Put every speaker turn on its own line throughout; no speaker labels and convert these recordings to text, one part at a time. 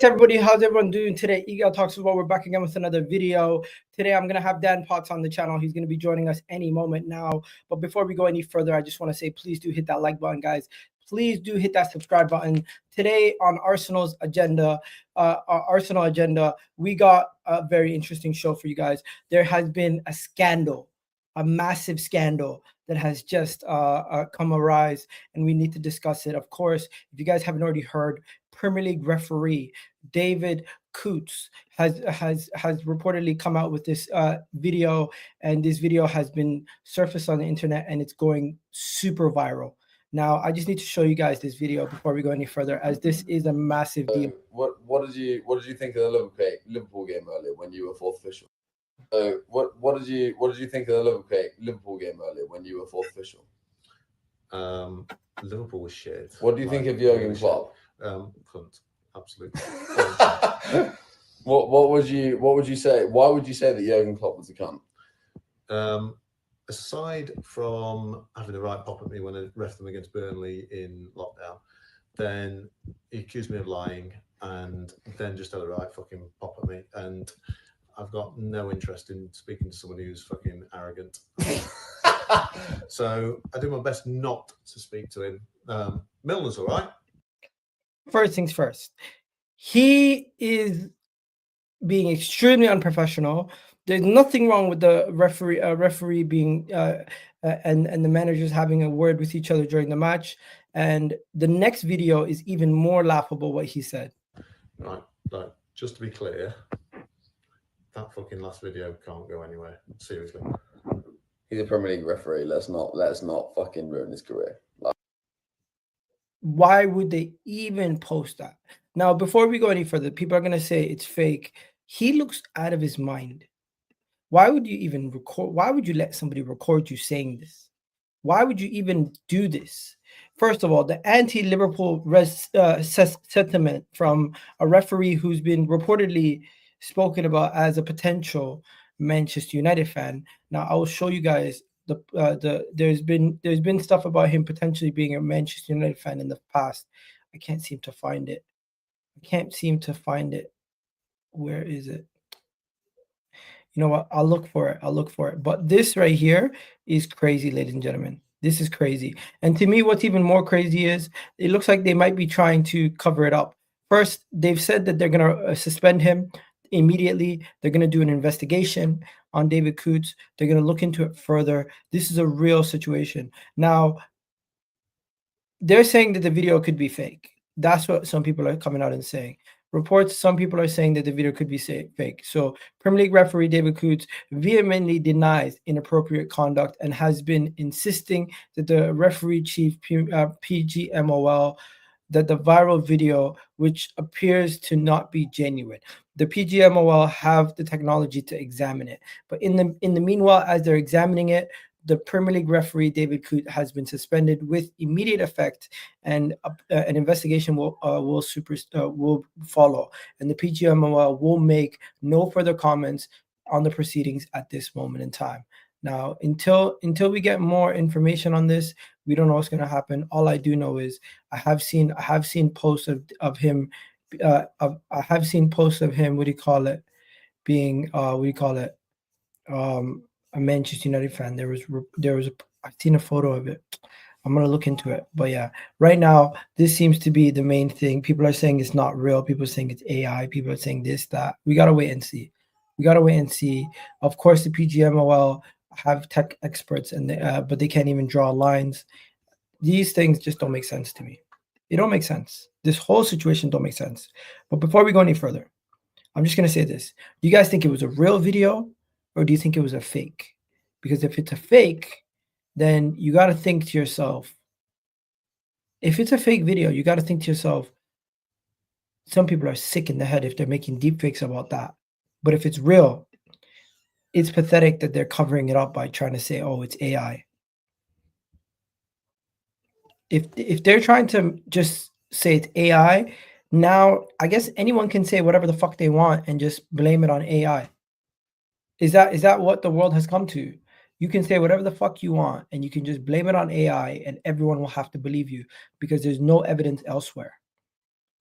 Everybody, how's everyone doing today? Eagle Talks about, we're back again with another video. Today I'm gonna have Dan Potts on the channel. He's gonna be joining us any moment now. But before we go any further, I just want to say please do hit that like button, guys. Please do hit that subscribe button. Today on Arsenal's agenda, we got a very interesting show for you guys. There has been a scandal, a massive scandal that has just come arise, and we need to discuss it. Of course, if you guys haven't already heard, Premier League referee David Coote has reportedly come out with this video, and this video has been surfaced on the internet, and it's going super viral. Now, I just need to show you guys this video before we go any further, as this is a massive deal.
What did you think of the Liverpool game earlier when you were fourth official? What did you think of the Liverpool game earlier when you were fourth official?
Liverpool was shit.
What do you think of Jurgen Klopp?
Cunt. Absolutely.
What would you say? Why would you say that Jurgen Klopp was a cunt?
Aside from having the right pop at me when I ref them against Burnley in lockdown, then he accused me of lying, and then just had the right fucking pop at me, and I've got no interest in speaking to someone who's fucking arrogant. So I do my best not to speak to him. Milner's all right.
First things first, he is being extremely unprofessional. There's nothing wrong with the referee being and the managers having a word with each other during the match. And the next video is even more laughable, what he said.
Right, just to be clear, that fucking last video can't go anywhere. Seriously.
He's a Premier League referee. Let's not fucking ruin his career.
Why would they even post that? Now, before we go any further, people are gonna say it's fake. He looks out of his mind. Why would you even record? Why would you let somebody record you saying this? Why would you even do this? First of all, the anti-Liverpool sentiment from a referee who's been reportedly spoken about as a potential Manchester United fan. Now, I will show you guys there's been stuff about him potentially being a Manchester United fan in the past. I can't seem to find it. Where is it? You know what? I'll look for it. But this right here is crazy, ladies and gentlemen. This is crazy. And to me, what's even more crazy is it looks like they might be trying to cover it up. First, they've said that they're going to suspend him immediately. They're going to do an investigation on David Coote. They're going to look into it further. This is a real situation. Now, they're saying that the video could be fake. That's what some people are coming out and saying. Reports, some people are saying that the video could be fake. So Premier League referee David Coote vehemently denies inappropriate conduct and has been insisting that the referee chief PGMOL, that the viral video, which appears to not be genuine. The PGMOL have the technology to examine it. But in the meanwhile, as they're examining it, the Premier League referee David Coote has been suspended with immediate effect, and an investigation will follow. And the PGMOL will make no further comments on the proceedings at this moment in time. Now, until we get more information on this, we don't know what's going to happen. All I do know is I have seen posts of him. I have seen posts of him. Being a Manchester United fan. I've seen a photo of it. I'm gonna look into it. But yeah, right now this seems to be the main thing. People are saying it's not real. People are saying it's AI. People are saying this, that. We gotta wait and see. Of course, the PGMOL have tech experts, and but they can't even draw lines. These things just don't make sense to me. It don't make sense. This whole situation don't make sense. But before we go any further, I'm just gonna say this. Do you guys think it was a real video, or do you think it was a fake? Because if it's a fake, then you got to think to yourself, if it's a fake video, you got to think to yourself, some people are sick in the head if they're making deep fakes about that. But if it's real, it's pathetic that they're covering it up by trying to say, oh, it's AI. If they're trying to just say it's AI, now I guess anyone can say whatever the fuck they want and just blame it on AI. Is that what the world has come to? You can say whatever the fuck you want and you can just blame it on AI and everyone will have to believe you because there's no evidence elsewhere.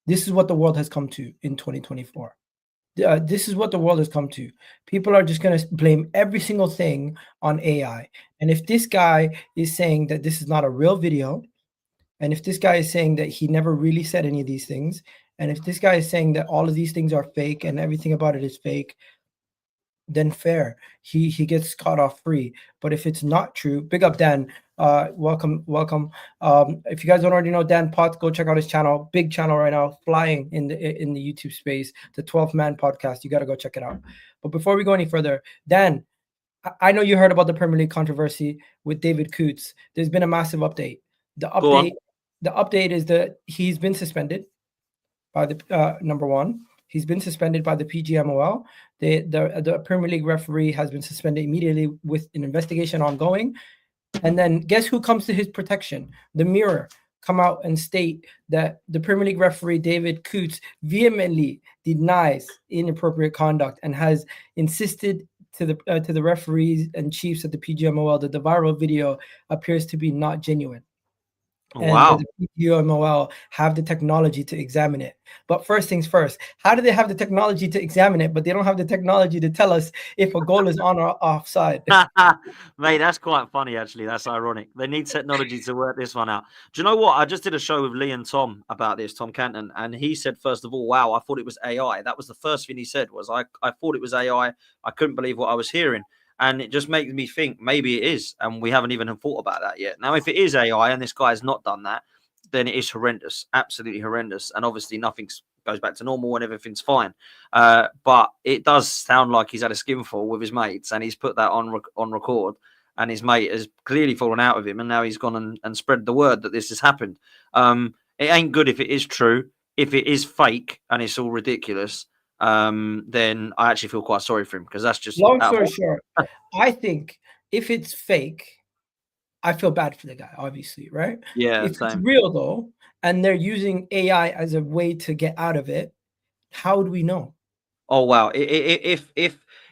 This is what the world has come to in 2024. This is what the world has come to. People are just going to blame every single thing on AI. And if this guy is saying that this is not a real video, and if this guy is saying that he never really said any of these things, and if this guy is saying that all of these things are fake and everything about it is fake, then fair. He gets caught off free. But if it's not true, big up Dan. Welcome. If you guys don't already know Dan Potts, go check out his channel. Big channel right now, flying in the YouTube space. The 12th Man podcast. You got to go check it out. But before we go any further, Dan, I know you heard about the Premier League controversy with David Coote. There's been a massive update. The update is that he's been suspended by the number one. He's been suspended by the PGMOL. The Premier League referee has been suspended immediately with an investigation ongoing. And then guess who comes to his protection? The Mirror come out and state that the Premier League referee David Coote vehemently denies inappropriate conduct and has insisted to the referees and chiefs at the PGMOL that the viral video appears to be not genuine. And
Wow.
the PGMOL have the technology to examine it. But first things first, how do they have the technology to examine it, but they don't have the technology to tell us if a goal is on or offside?
Mate, that's quite funny, actually. That's ironic. They need technology to work this one out. Do you know what? I just did a show with Lee and Tom about this, Tom Canton, and he said, first of all, wow, I thought it was AI. That was the first thing he said was, I thought it was AI. I couldn't believe what I was hearing. And it just makes me think maybe it is. And we haven't even thought about that yet. Now, if it is AI and this guy has not done that, then it is horrendous, absolutely horrendous. And obviously nothing goes back to normal and everything's fine. But it does sound like he's had a skinful with his mates and he's put that on record. And his mate has clearly fallen out with him. And now he's gone and spread the word that this has happened. It ain't good if it is true. If it is fake and it's all ridiculous, then I actually feel quite sorry for him because that's just
long story short. I think if it's fake, I feel bad for the guy, obviously, right?
Yeah.
If it's real though, and they're using AI as a way to get out of it, how do we know?
Oh wow! If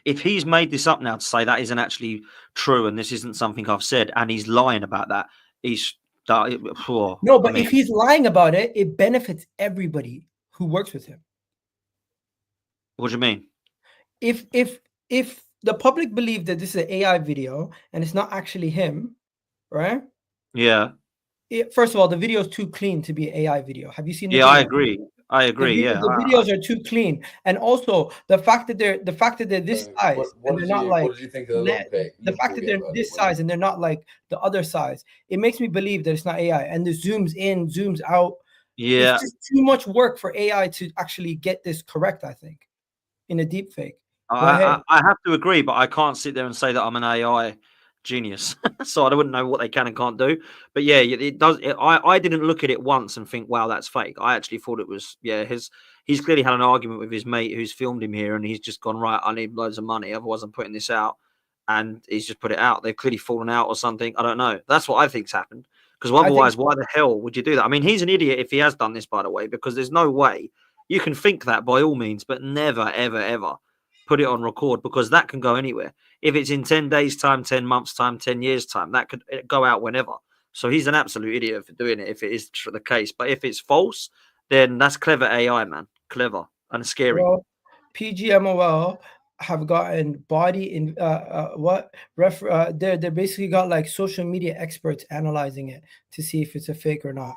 he's made this up now to say that isn't actually true and this isn't something I've said, and he's lying about that, he's
no. But if he's lying about it, it benefits everybody who works with him.
What do you mean?
If the public believe that this is an AI video and it's not actually him, right?
Yeah.
First of all, the video is too clean to be an AI video. Have you seen the
video?
I
agree.
The videos are too clean, and also the fact that they're this size and they're not like.
What did you think of
the fact that they're this size and they're not like the other size, it makes me believe that it's not AI. And the zooms in, zooms out.
Yeah,
it's just too much work for AI to actually get this correct. I think in a deep fake.
I have to agree, but I can't sit there and say that I'm an AI genius, so I wouldn't know what they can and can't do. But yeah, it does. I didn't look at it once and think, wow, that's fake. I actually thought it was. Yeah, he's clearly had an argument with his mate who's filmed him here, and he's just gone, right, I need loads of money, otherwise I'm putting this out, and he's just put it out. They've clearly fallen out or something. I don't know. That's what I think's happened. Because otherwise, why the hell would you do that? I mean, he's an idiot if he has done this, by the way, because there's no way you can think that by all means, but never, ever, ever put it on record, because that can go anywhere. If it's in 10 days' time, 10 months' time, 10 years' time, that could go out whenever. So he's an absolute idiot for doing it if it is the case. But if it's false, then that's clever AI, man. Clever and scary.
Well, PGMOL have gotten body in they basically got like social media experts analyzing it to see if it's a fake or not.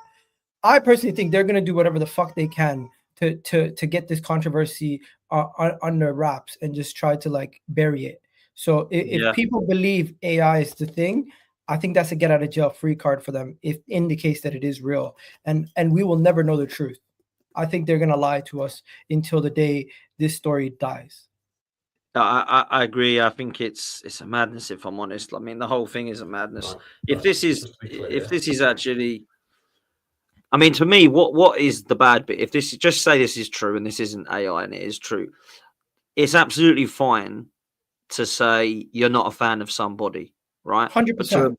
I personally think they're gonna do whatever the fuck they can to get this controversy under wraps and just try to like bury it. So if people believe AI is the thing, I think that's a get out of jail free card for them if in the case that it is real, and we will never know the truth. I think they're gonna lie to us until the day this story dies.
I agree. I think it's a madness, if I'm honest. I mean, the whole thing is a madness. If this is actually, I mean, to me, what is the bad bit? If this, just say this is true and this isn't AI and it is true, it's absolutely fine to say you're not a fan of somebody, right?
100%.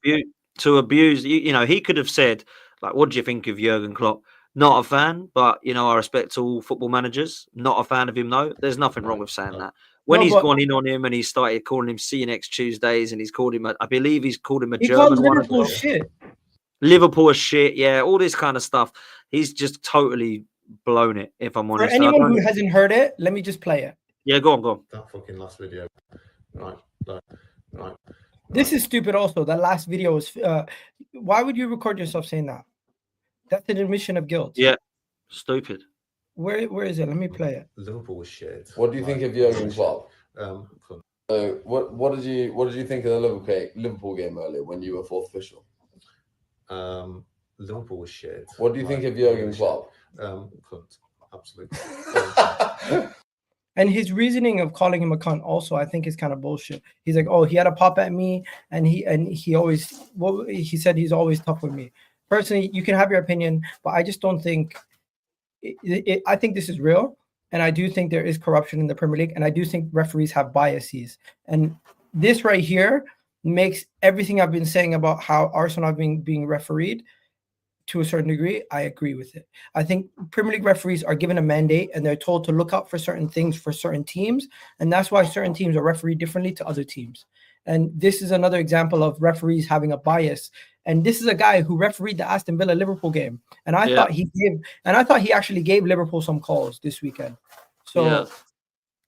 To abuse, you know, he could have said, like, what do you think of Jurgen Klopp? Not a fan, but, you know, I respect all football managers. Not a fan of him, though. There's nothing wrong with saying that. When he's gone in on him and he started calling him "see you next Tuesdays" and he's called him, I believe he's called him a German one.
Liverpool shit.
Liverpool shit, yeah, all this kind of stuff. He's just totally blown it, if I'm
For
honest.
anyone who hasn't heard it, let me just play it.
Yeah, go on.
That fucking last video. Right.
This is stupid also. That last video was... why would you record yourself saying that? That's an admission of guilt.
Yeah, stupid.
Where is it? Let me play it.
Liverpool was shit.
What do you think of Jurgen Klopp?
Cunt.
What did you think of the Liverpool game earlier when you were fourth official?
Liverpool was shit.
What do you think of Jurgen Klopp?
Cunt. Absolutely.
And his reasoning of calling him a cunt also, I think, is kind of bullshit. He's like, oh, he had a pop at me, and he always, well, he said he's always tough with me. Personally, you can have your opinion, but I just don't think. I think this is real, and I do think there is corruption in the Premier League, and I do think referees have biases. And this right here makes everything I've been saying about how Arsenal are being refereed to a certain degree. I agree with it. I think Premier League referees are given a mandate and they're told to look out for certain things for certain teams. And that's why certain teams are refereed differently to other teams. And this is another example of referees having a bias. And this is a guy who refereed the Aston Villa Liverpool game. And I thought he actually gave Liverpool some calls this weekend. So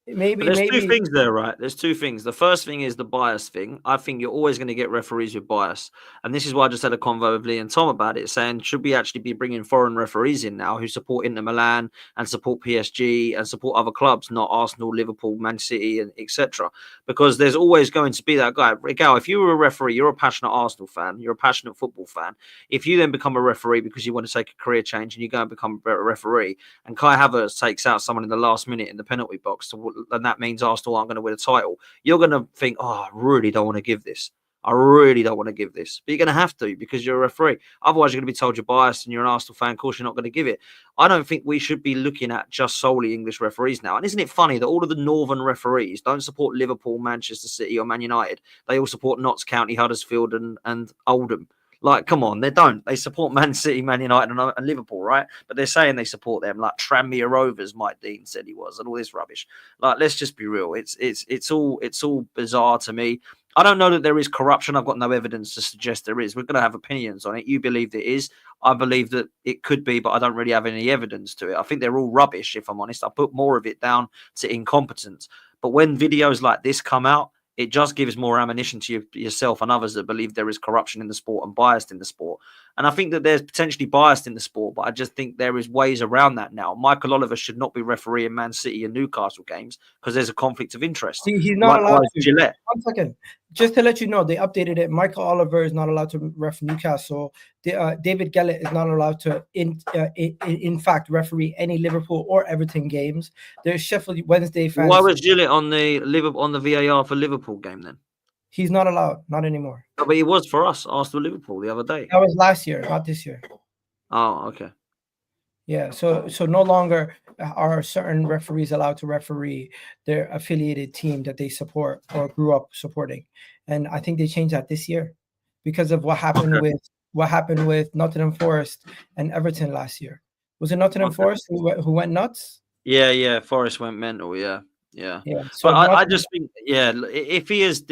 maybe
there's two things there, right? There's two things. The first thing is the bias thing. I think you're always going to get referees with bias. And this is why I just had a convo with Lee and Tom about it, saying, should we actually be bringing foreign referees in now who support Inter Milan and support PSG and support other clubs, not Arsenal, Liverpool, Man City, and etc. Because there's always going to be that guy. Gal, if you were a referee, you're a passionate Arsenal fan, you're a passionate football fan. If you then become a referee because you want to take a career change and you go and become a referee, and Kai Havertz takes out someone in the last minute in the penalty box and that means Arsenal aren't going to win a title, you're going to think, oh, I really don't want to give this. I really don't want to give this. But you're going to have to because you're a referee. Otherwise, you're going to be told you're biased and you're an Arsenal fan. Of course, you're not going to give it. I don't think we should be looking at just solely English referees now. And isn't it funny that all of the northern referees don't support Liverpool, Manchester City or Man United? They all support Notts County, Huddersfield and Oldham. Like, come on, they don't. They support Man City, Man United, and Liverpool, right? But they're saying they support them, like Tranmere Rovers, Mike Dean said he was, and all this rubbish. Like, let's just be real. It's all bizarre to me. I don't know that there is corruption. I've got no evidence to suggest there is. We're going to have opinions on it. You believe there is. I believe that it could be, but I don't really have any evidence to it. I think they're all rubbish, if I'm honest. I put more of it down to incompetence. But when videos like this come out, it just gives more ammunition to yourself and others that believe there is corruption in the sport and biased in the sport. And I think that there's potentially biased in the sport, but I just think there is ways around that now. Michael Oliver should not be refereeing Man City and Newcastle games because there's a conflict of interest.
See, he's not allowed to.
Gillette.
1 second. Just to let you know, they updated it. Michael Oliver is not allowed to ref Newcastle. David Coote is not allowed to, in fact, referee any Liverpool or Everton games. There's Sheffield Wednesday fans.
Why was Gillette on the VAR for Liverpool game then?
He's not allowed. Not anymore.
No, but he was for us, Arsenal Liverpool, the other day.
That was last year, not this year.
Oh, okay.
Yeah, so no longer are certain referees allowed to referee their affiliated team that they support or grew up supporting, and I think they changed that this year because of what happened with Nottingham Forest and Everton last year. Was it Nottingham Forest who went nuts?
Yeah, Forest went mental. Yeah.
So
but I just think, if he is,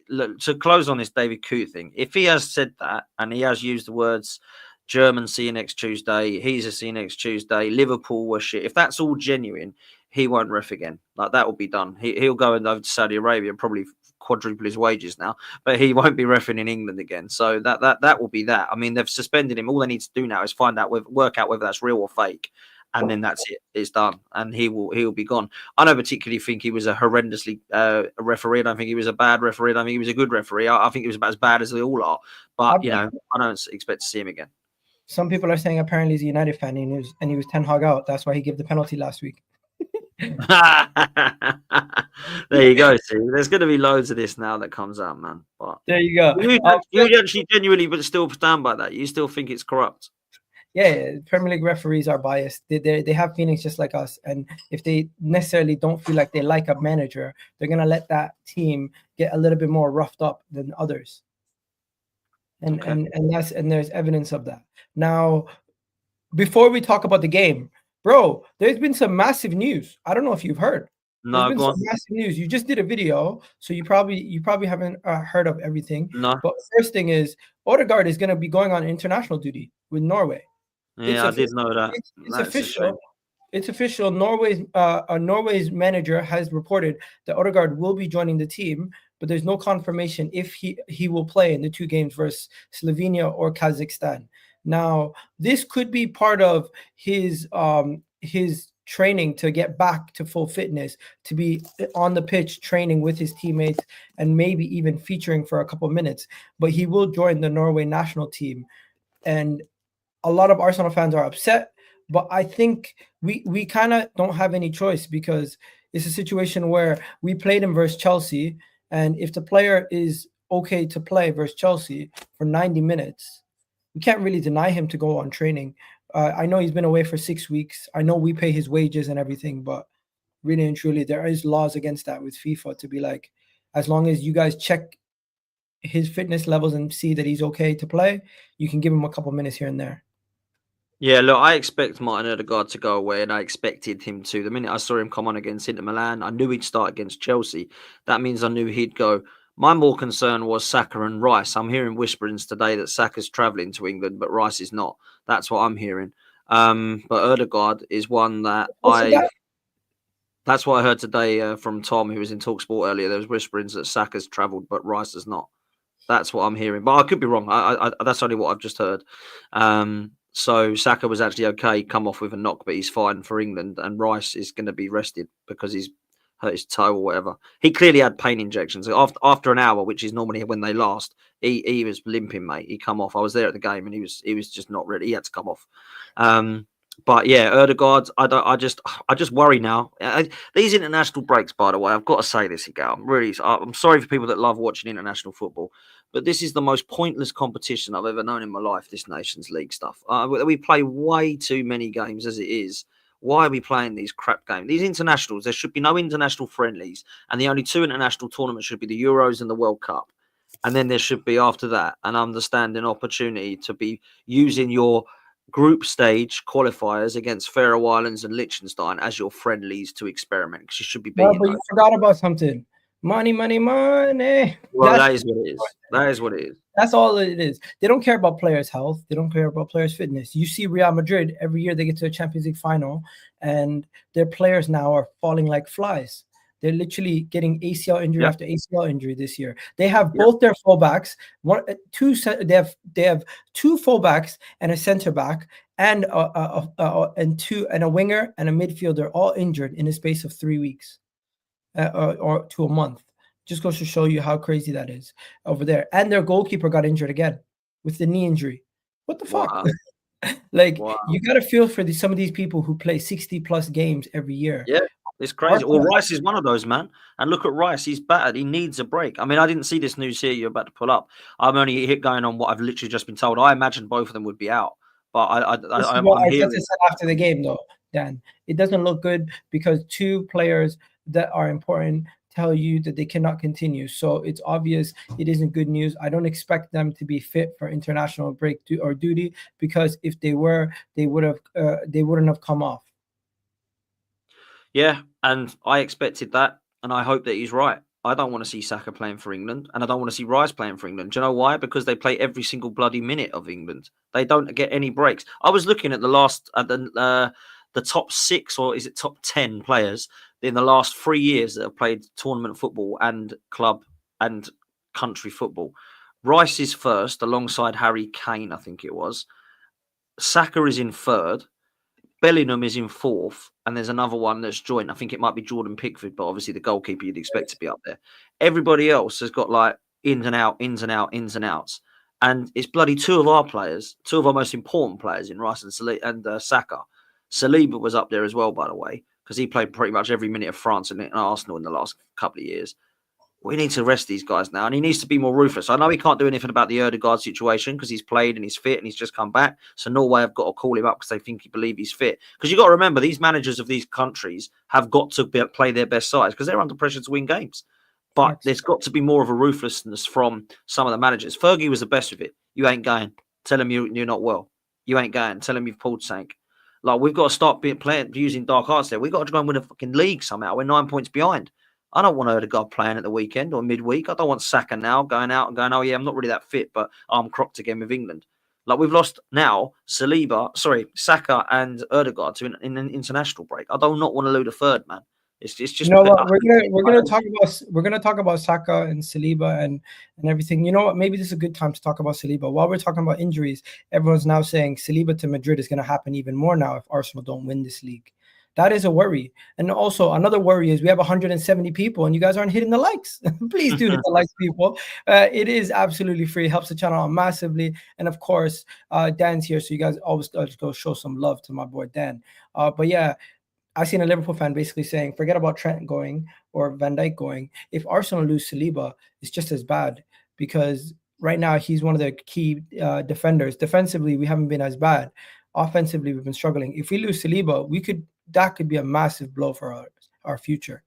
look, to close on this David Coote thing, if he has said that and he has used the words German see you next Tuesday, he's a see you next Tuesday, Liverpool were shit, if that's all genuine, he won't ref again. Like, that will be done. He'll go over to Saudi Arabia and probably quadruple his wages now, but he won't be reffing in England again. So that will be that. I mean, they've suspended him. All they need to do now is work out whether that's real or fake. And then that's it. It's done, and he'll be gone. I don't particularly think he was a horrendously a referee. I don't think he was a bad referee. I don't think he was a good referee. I think he was about as bad as they all are. But I don't expect to see him again.
Some people are saying apparently he's a United fan and he was Ten Hag out. That's why he gave the penalty last week.
There you go. See, there's going to be loads of this now that comes out, man. But
there you go.
You actually genuinely, but still stand by that. You still think it's corrupt?
Yeah, Premier League referees are biased. They have feelings just like us, and if they necessarily don't feel like they like a manager, they're gonna let that team get a little bit more roughed up than others. And there's evidence of that. Now, before we talk about the game, bro, there's been some massive news. I don't know if you've heard.
No,
there's been some massive news. You just did a video, so you probably haven't heard of everything.
No.
But first thing is, Ødegaard is gonna be going on international duty with Norway.
Yeah, I did know that.
It's
That's a shame.
official. It's official. Norway's manager has reported that Ødegaard will be joining the team, but there's no confirmation if he will play in the 2 games versus Slovenia or Kazakhstan. Now, this could be part of his training to get back to full fitness, to be on the pitch training with his teammates and maybe even featuring for a couple of minutes. But he will join the Norway national team, and a lot of Arsenal fans are upset. But I think we kind of don't have any choice, because it's a situation where we played him versus Chelsea, and if the player is okay to play versus Chelsea for 90 minutes, we can't really deny him to go on training. I know he's been away for 6 weeks. I know we pay his wages and everything, but really and truly, there is laws against that with FIFA, to be like, as long as you guys check his fitness levels and see that he's okay to play, you can give him a couple minutes here and there.
Yeah, look, I expect Martin Ødegaard to go away, and I expected him to. The minute I saw him come on against Inter Milan, I knew he'd start against Chelsea. That means I knew he'd go. My more concern was Saka and Rice. I'm hearing whisperings today that Saka's travelling to England, but Rice is not. That's what I'm hearing. But Ødegaard is one that that's what I heard today from Tom, who was in TalkSport earlier. There was whisperings that Saka's travelled, but Rice has not. That's what I'm hearing. But I could be wrong. I that's only what I've just heard. So Saka was actually okay, come off with a knock, but he's fine for England. And Rice is going to be rested because he's hurt his toe or whatever. He clearly had pain injections. After an hour, which is normally when they last, he was limping, mate. He come off. I was there at the game, and he was just not ready. He had to come off. But yeah, Ødegaard, I just worry now. These international breaks, by the way, I've got to say this again. I'm sorry for people that love watching international football, but this is the most pointless competition I've ever known in my life, this Nations League stuff. We play way too many games as it is. Why are we playing these crap games? These internationals, there should be no international friendlies, and the only 2 international tournaments should be the Euros and the World Cup. And then there should be, after that, an understanding opportunity to be using your group stage qualifiers against Faroe Islands and Liechtenstein as your friendlies to experiment, because you should be beating.
But you forgot about something. Money, money, money.
Well, that is what it is. That is what it is.
That's all it is. They don't care about players' health. They don't care about players' fitness. You see Real Madrid, every year they get to a Champions League final, and their players now are falling like flies. They're literally getting ACL injury after ACL injury this year. They have both their fullbacks, they have 2 fullbacks and a center back, and a winger and a midfielder, all injured in a space of 3 weeks or to a month. Just goes to show you how crazy that is over there. And their goalkeeper got injured again with the knee injury. What the fuck? Wow. You got to feel for some of these people who play 60+ games every year.
Yeah. It's crazy. Well, Rice is one of those, man. And look at Rice. He's battered. He needs a break. I mean, I didn't see this news here you're about to pull up. I'm only going on what I've literally just been told. I imagined both of them would be out. But I'm hearing
after the game, though, Dan. It doesn't look good because 2 players that are important tell you that they cannot continue. So it's obvious it isn't good news. I don't expect them to be fit for international break or duty, because if they were, they wouldn't have come off.
Yeah, and I expected that, and I hope that he's right. I don't want to see Saka playing for England, and I don't want to see Rice playing for England. Do you know why? Because they play every single bloody minute of England. They don't get any breaks. I was looking at the top 6, or is it top 10 players in the last 3 years that have played tournament football and club and country football. Rice is first, alongside Harry Kane, I think it was. Saka is in 3rd. Bellingham is in 4th, and there's another one that's joined. I think it might be Jordan Pickford, but obviously the goalkeeper you'd expect to be up there. Everybody else has got like ins and outs. And it's bloody 2 of our players, 2 of our most important players in Rice and Saka. Saliba was up there as well, by the way, because he played pretty much every minute of France and Arsenal in the last couple of years. We need to rest these guys now, and he needs to be more ruthless. I know he can't do anything about the Ødegaard situation because he's played and he's fit and he's just come back. So Norway have got to call him up because they believe he's fit. Because you've got to remember, these managers of these countries have got to play their best sides because they're under pressure to win games. But there's got to be more of a ruthlessness from some of the managers. Fergie was the best of it. You ain't going. Tell him you're not well. You ain't going. Tell him you've pulled sank. Like, we've got to start using dark arts there. We've got to go and win a fucking league somehow. We're 9 points behind. I don't want Ødegaard playing at the weekend or midweek. I don't want Saka now going out and going, oh, yeah, I'm not really that fit, but I'm crocked again with England. Like we've lost now Saka and Ødegaard to an international break. I do not want to lose a third, man. It's just
You know what? We're gonna talk about Saka and Saliba and everything. You know what? Maybe this is a good time to talk about Saliba. While we're talking about injuries, everyone's now saying Saliba to Madrid is gonna happen even more now if Arsenal don't win this league. That is a worry. And also another worry is we have 170 people and you guys aren't hitting the likes. Please do hit the likes, people. It is absolutely free. It helps the channel out massively. And of course, Dan's here, so you guys always go show some love to my boy Dan. But yeah, I've seen a Liverpool fan basically saying, forget about Trent going or Van Dijk going. If Arsenal lose Saliba, it's just as bad because right now he's one of the key defenders. Defensively, we haven't been as bad. Offensively, we've been struggling. If we lose Saliba, that could be a massive blow for our future.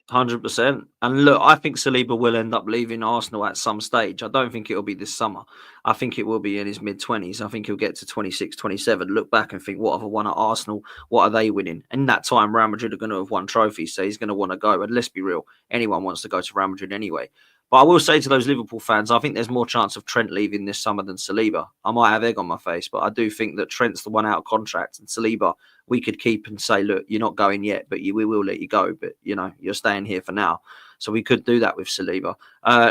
100%. And look, I think Saliba will end up leaving Arsenal at some stage. I don't think it'll be this summer. I think it will be in his mid-20s. I think he'll get to 26, 27, look back and think, what have I won at Arsenal? What are they winning? In that time, Real Madrid are going to have won trophies, so he's going to want to go. And let's be real, anyone wants to go to Real Madrid anyway. But I will say to those Liverpool fans, I think there's more chance of Trent leaving this summer than Saliba. I might have egg on my face, but I do think that Trent's the one out of contract, and Saliba we could keep and say, look, you're not going yet, but we will let you go. But, you know, you're staying here for now. So we could do that with Saliba.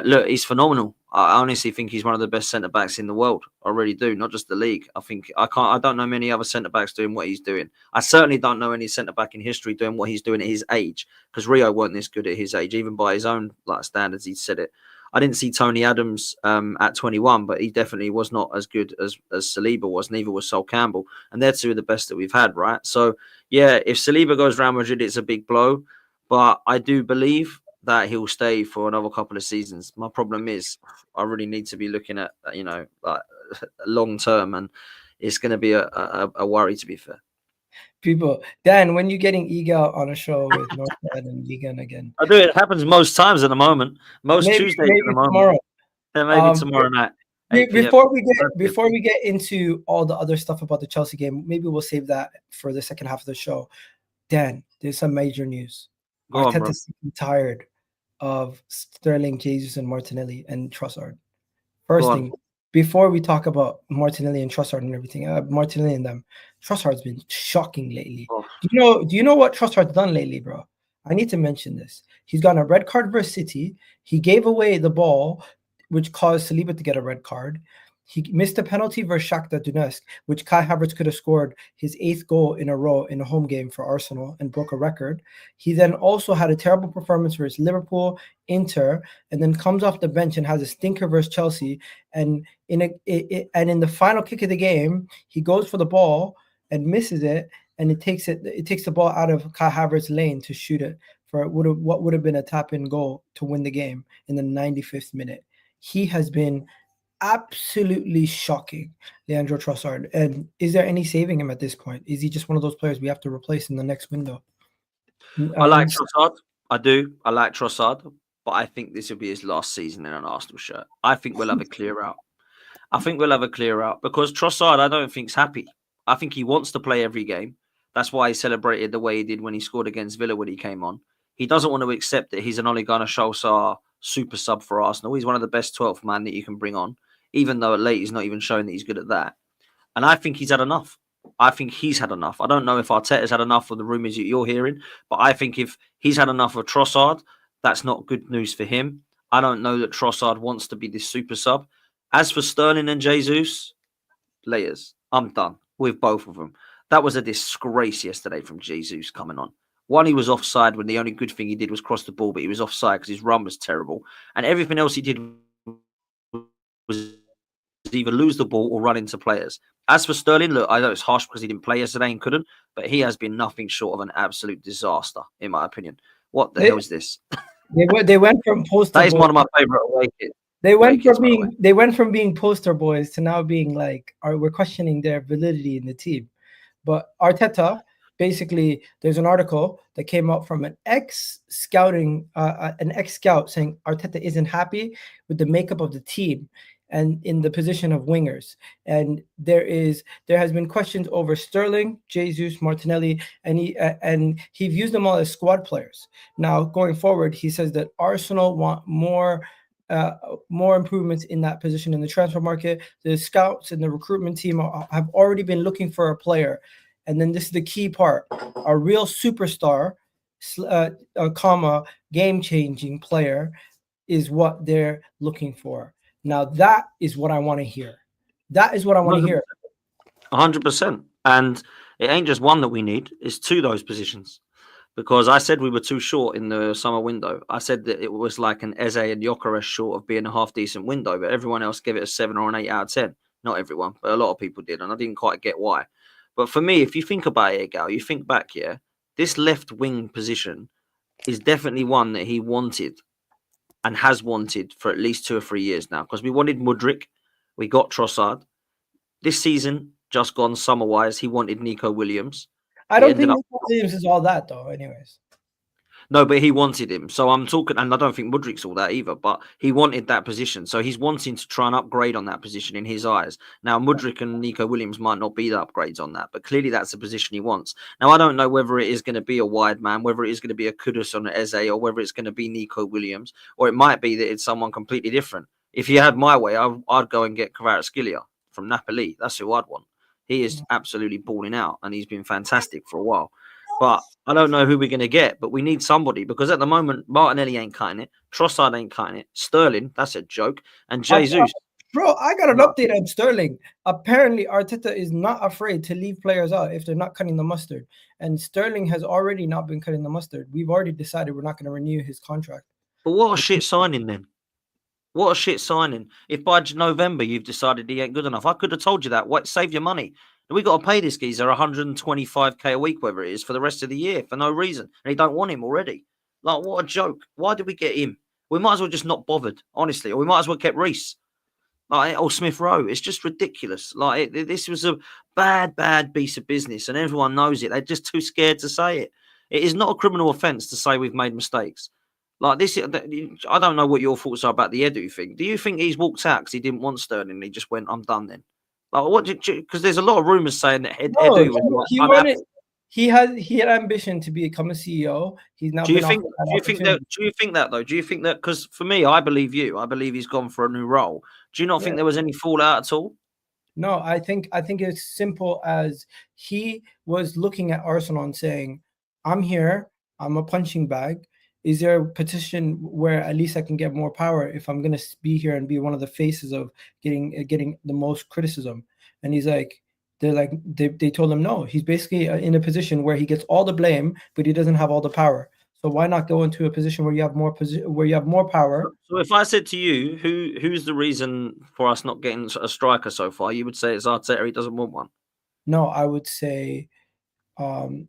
Look, he's phenomenal. I honestly think he's one of the best centre-backs in the world. I really do, not just the league. I don't know many other centre-backs doing what he's doing. I certainly don't know any centre-back in history doing what he's doing at his age, because Rio weren't this good at his age, even by his own standards, he said it. I didn't see Tony Adams at 21, but he definitely was not as good as Saliba was. Neither was Sol Campbell. And they're two of the best that we've had, right? So, yeah, if Saliba goes Real Madrid, it's a big blow. But I do believe that he'll stay for another couple of seasons. My problem is I really need to be looking at, you know, like long term. And it's going to be a worry, to be fair.
People, Dan, when you getting Egal on a show with Northside and Vegan again?
I do. It happens most times at the moment. Most Tuesdays at the moment.
Tomorrow.
Yeah, maybe tomorrow night.
Before we get into all the other stuff about the Chelsea game, maybe we'll save that for the second half of the show. Dan, there's some major news. Arteta's tired of Sterling, Jesus, and Martinelli and Trossard. First thing, before we talk about Martinelli and Trossard and everything, Martinelli and them, Trossard's been shocking lately. Oh. Do you know what Trossard's done lately, bro? I need to mention this. He's gotten a red card versus City. He gave away the ball, which caused Saliba to get a red card. He missed a penalty versus Shakhtar Donetsk, which Kai Havertz could have scored his 8th goal in a row in a home game for Arsenal and broke a record. He then also had a terrible performance versus Liverpool, Inter, and then comes off the bench and has a stinker versus Chelsea. And in the final kick of the game, he goes for the ball and misses it, and it takes the ball out of Kai Havertz's lane to shoot it for what would have been a tap-in goal to win the game in the 95th minute. He has been absolutely shocking, Leandro Trossard. And is there any saving him at this point? Is he just one of those players we have to replace in the next window?
I like Trossard. I do. I like Trossard. But I think this will be his last season in an Arsenal shirt. I think we'll have a clear out. Because Trossard, I don't think, is happy. I think he wants to play every game. That's why he celebrated the way he did when he scored against Villa when he came on. He doesn't want to accept that he's an Ole Gunnar Solskjaer super sub for Arsenal. He's one of the best 12th man that you can bring on, even though at late he's not even showing that he's good at that. And I think he's had enough. I think he's had enough. I don't know if Arteta's had enough of the rumours that you're hearing, but I think if he's had enough of Trossard, that's not good news for him. I don't know that Trossard wants to be this super sub. As for Sterling and Jesus, layers. I'm done with both of them. That was a disgrace yesterday from Jesus coming on. One, he was offside when the only good thing he did was cross the ball, but he was offside because his run was terrible. And everything else he did was either lose the ball or run into players. As for Sterling, look, I know it's harsh because he didn't play yesterday and couldn't, but he has been nothing short of an absolute disaster, in my opinion. What the hell is this?
They went from poster.
That is one of my favourite away kits.
They went from being poster boys to now being like, we're questioning their validity in the team. But Arteta, basically, there's an article that came out from an ex-scout saying Arteta isn't happy with the makeup of the team and in the position of wingers. And there has been questions over Sterling, Jesus, Martinelli, and he views them all as squad players. Now, going forward, he says that Arsenal want more more improvements in that position in the transfer market. The scouts and the recruitment team have already been looking for a player. And then this is the key part: a real superstar, game-changing player is what they're looking for. Now, that is what I want to hear. That is what I want to hear.
100%. And it ain't just one that we need, it's two those positions. Because I said we were too short in the summer window. I said that it was like an Eze and Gyökeres short of being a half-decent window, but everyone else gave it a 7 or an 8 out of 10. Not everyone, but a lot of people did, and I didn't quite get why. But for me, if you think about it, Gal, you think back, yeah, this left wing position is definitely one that he wanted and has wanted for at least 2 or 3 years now. Because we wanted Mudryk, we got Trossard. This season, just gone summer-wise, he wanted Nico Williams.
I don't think Nico Williams is all that, though, anyways.
No, but he wanted him. So I'm talking, and I don't think Mudryk's all that either, but he wanted that position. So he's wanting to try and upgrade on that position in his eyes. Now, Mudryk and Nico Williams might not be the upgrades on that, but clearly that's the position he wants. Now, I don't know whether it is going to be a wide man, whether it is going to be a Kudus on an Eze, or whether it's going to be Nico Williams, or it might be that it's someone completely different. If you had my way, I'd go and get Kvaratskhelia from Napoli. That's who I'd want. He is absolutely balling out, and he's been fantastic for a while. But I don't know who we're going to get, but we need somebody, because at the moment, Martinelli ain't cutting it. Trossard ain't cutting it. Sterling, that's a joke. And Jesus.
Bro, I got an update on Sterling. Apparently, Arteta is not afraid to leave players out if they're not cutting the mustard. And Sterling has already not been cutting the mustard. We've already decided we're not going to renew his contract.
But what a shit signing then. What a shit signing. If by November you've decided he ain't good enough, I could have told you that. What? Save your money. We got to pay this geezer 125k a week, whatever it is, for the rest of the year for no reason. And he don't want him already. Like, what a joke. Why did we get him? We might as well just not bothered, honestly. Or we might as well kept Reece. Like, or Smith Rowe. It's just ridiculous. Like, this was a bad piece of business, and everyone knows it. They're just too scared to say it. It is not a criminal offence to say we've made mistakes. Like this, I don't know what your thoughts are about the Edu thing. Do you think he's walked out because he didn't want Sterling and he just went, I'm done then? Like, what? Because there's a lot of rumours saying that Edu was.
He had ambition to become a CEO. He's now.
Do you think that though? Do you think that? Because for me, I believe you. I believe he's gone for a new role. Do you not think there was any fallout at all?
No, I think it's simple as he was looking at Arsenal and saying, "I'm here. I'm a punching bag. Is there a petition where at least I can get more power if I'm going to be here and be one of the faces of getting the most criticism?" And he's like, they told him no. He's basically in a position where he gets all the blame, but he doesn't have all the power. So why not go into a position where you have more power?
So if I said to you, who's the reason for us not getting a striker so far, you would say it's Arteta. He doesn't want one.
No, I would say that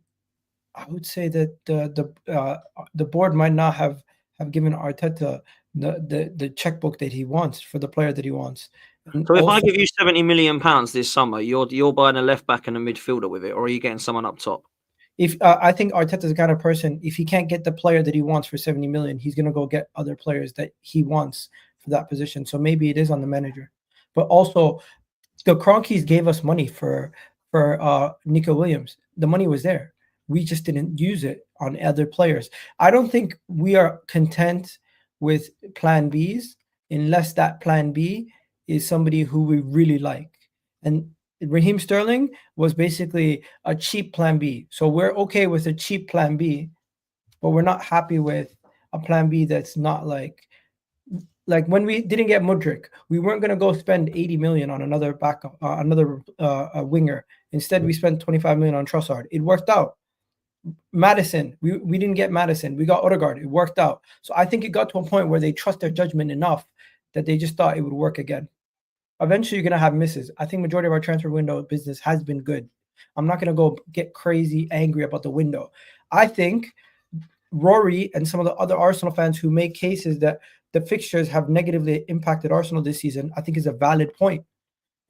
the board might not have given Arteta the checkbook that he wants for the player that he wants. And
so if I give you £70 million this summer, you're buying a left back and a midfielder with it, or are you getting someone up top?
If I think Arteta's the kind of person, if he can't get the player that he wants for 70 million, he's gonna go get other players that he wants for that position. So maybe it is on the manager. But also, the Kroenkes gave us money for Nico Williams. The money was there. We just didn't use it on other players. I don't think we are content with plan Bs unless that plan B is somebody who we really like. And Raheem Sterling was basically a cheap plan B. So we're okay with a cheap plan B, but we're not happy with a plan B that's not like when we didn't get Mudryk, we weren't going to go spend 80 million on another backup, winger. Instead, we spent 25 million on Trossard. It worked out. Madison, we didn't get Madison. We got Ødegaard. It worked out. So I think it got to a point where they trust their judgment enough that they just thought it would work again. Eventually, you're going to have misses. I think majority of our transfer window business has been good. I'm not going to go get crazy angry about the window. I think Rory and some of the other Arsenal fans who make cases that the fixtures have negatively impacted Arsenal this season, I think is a valid point.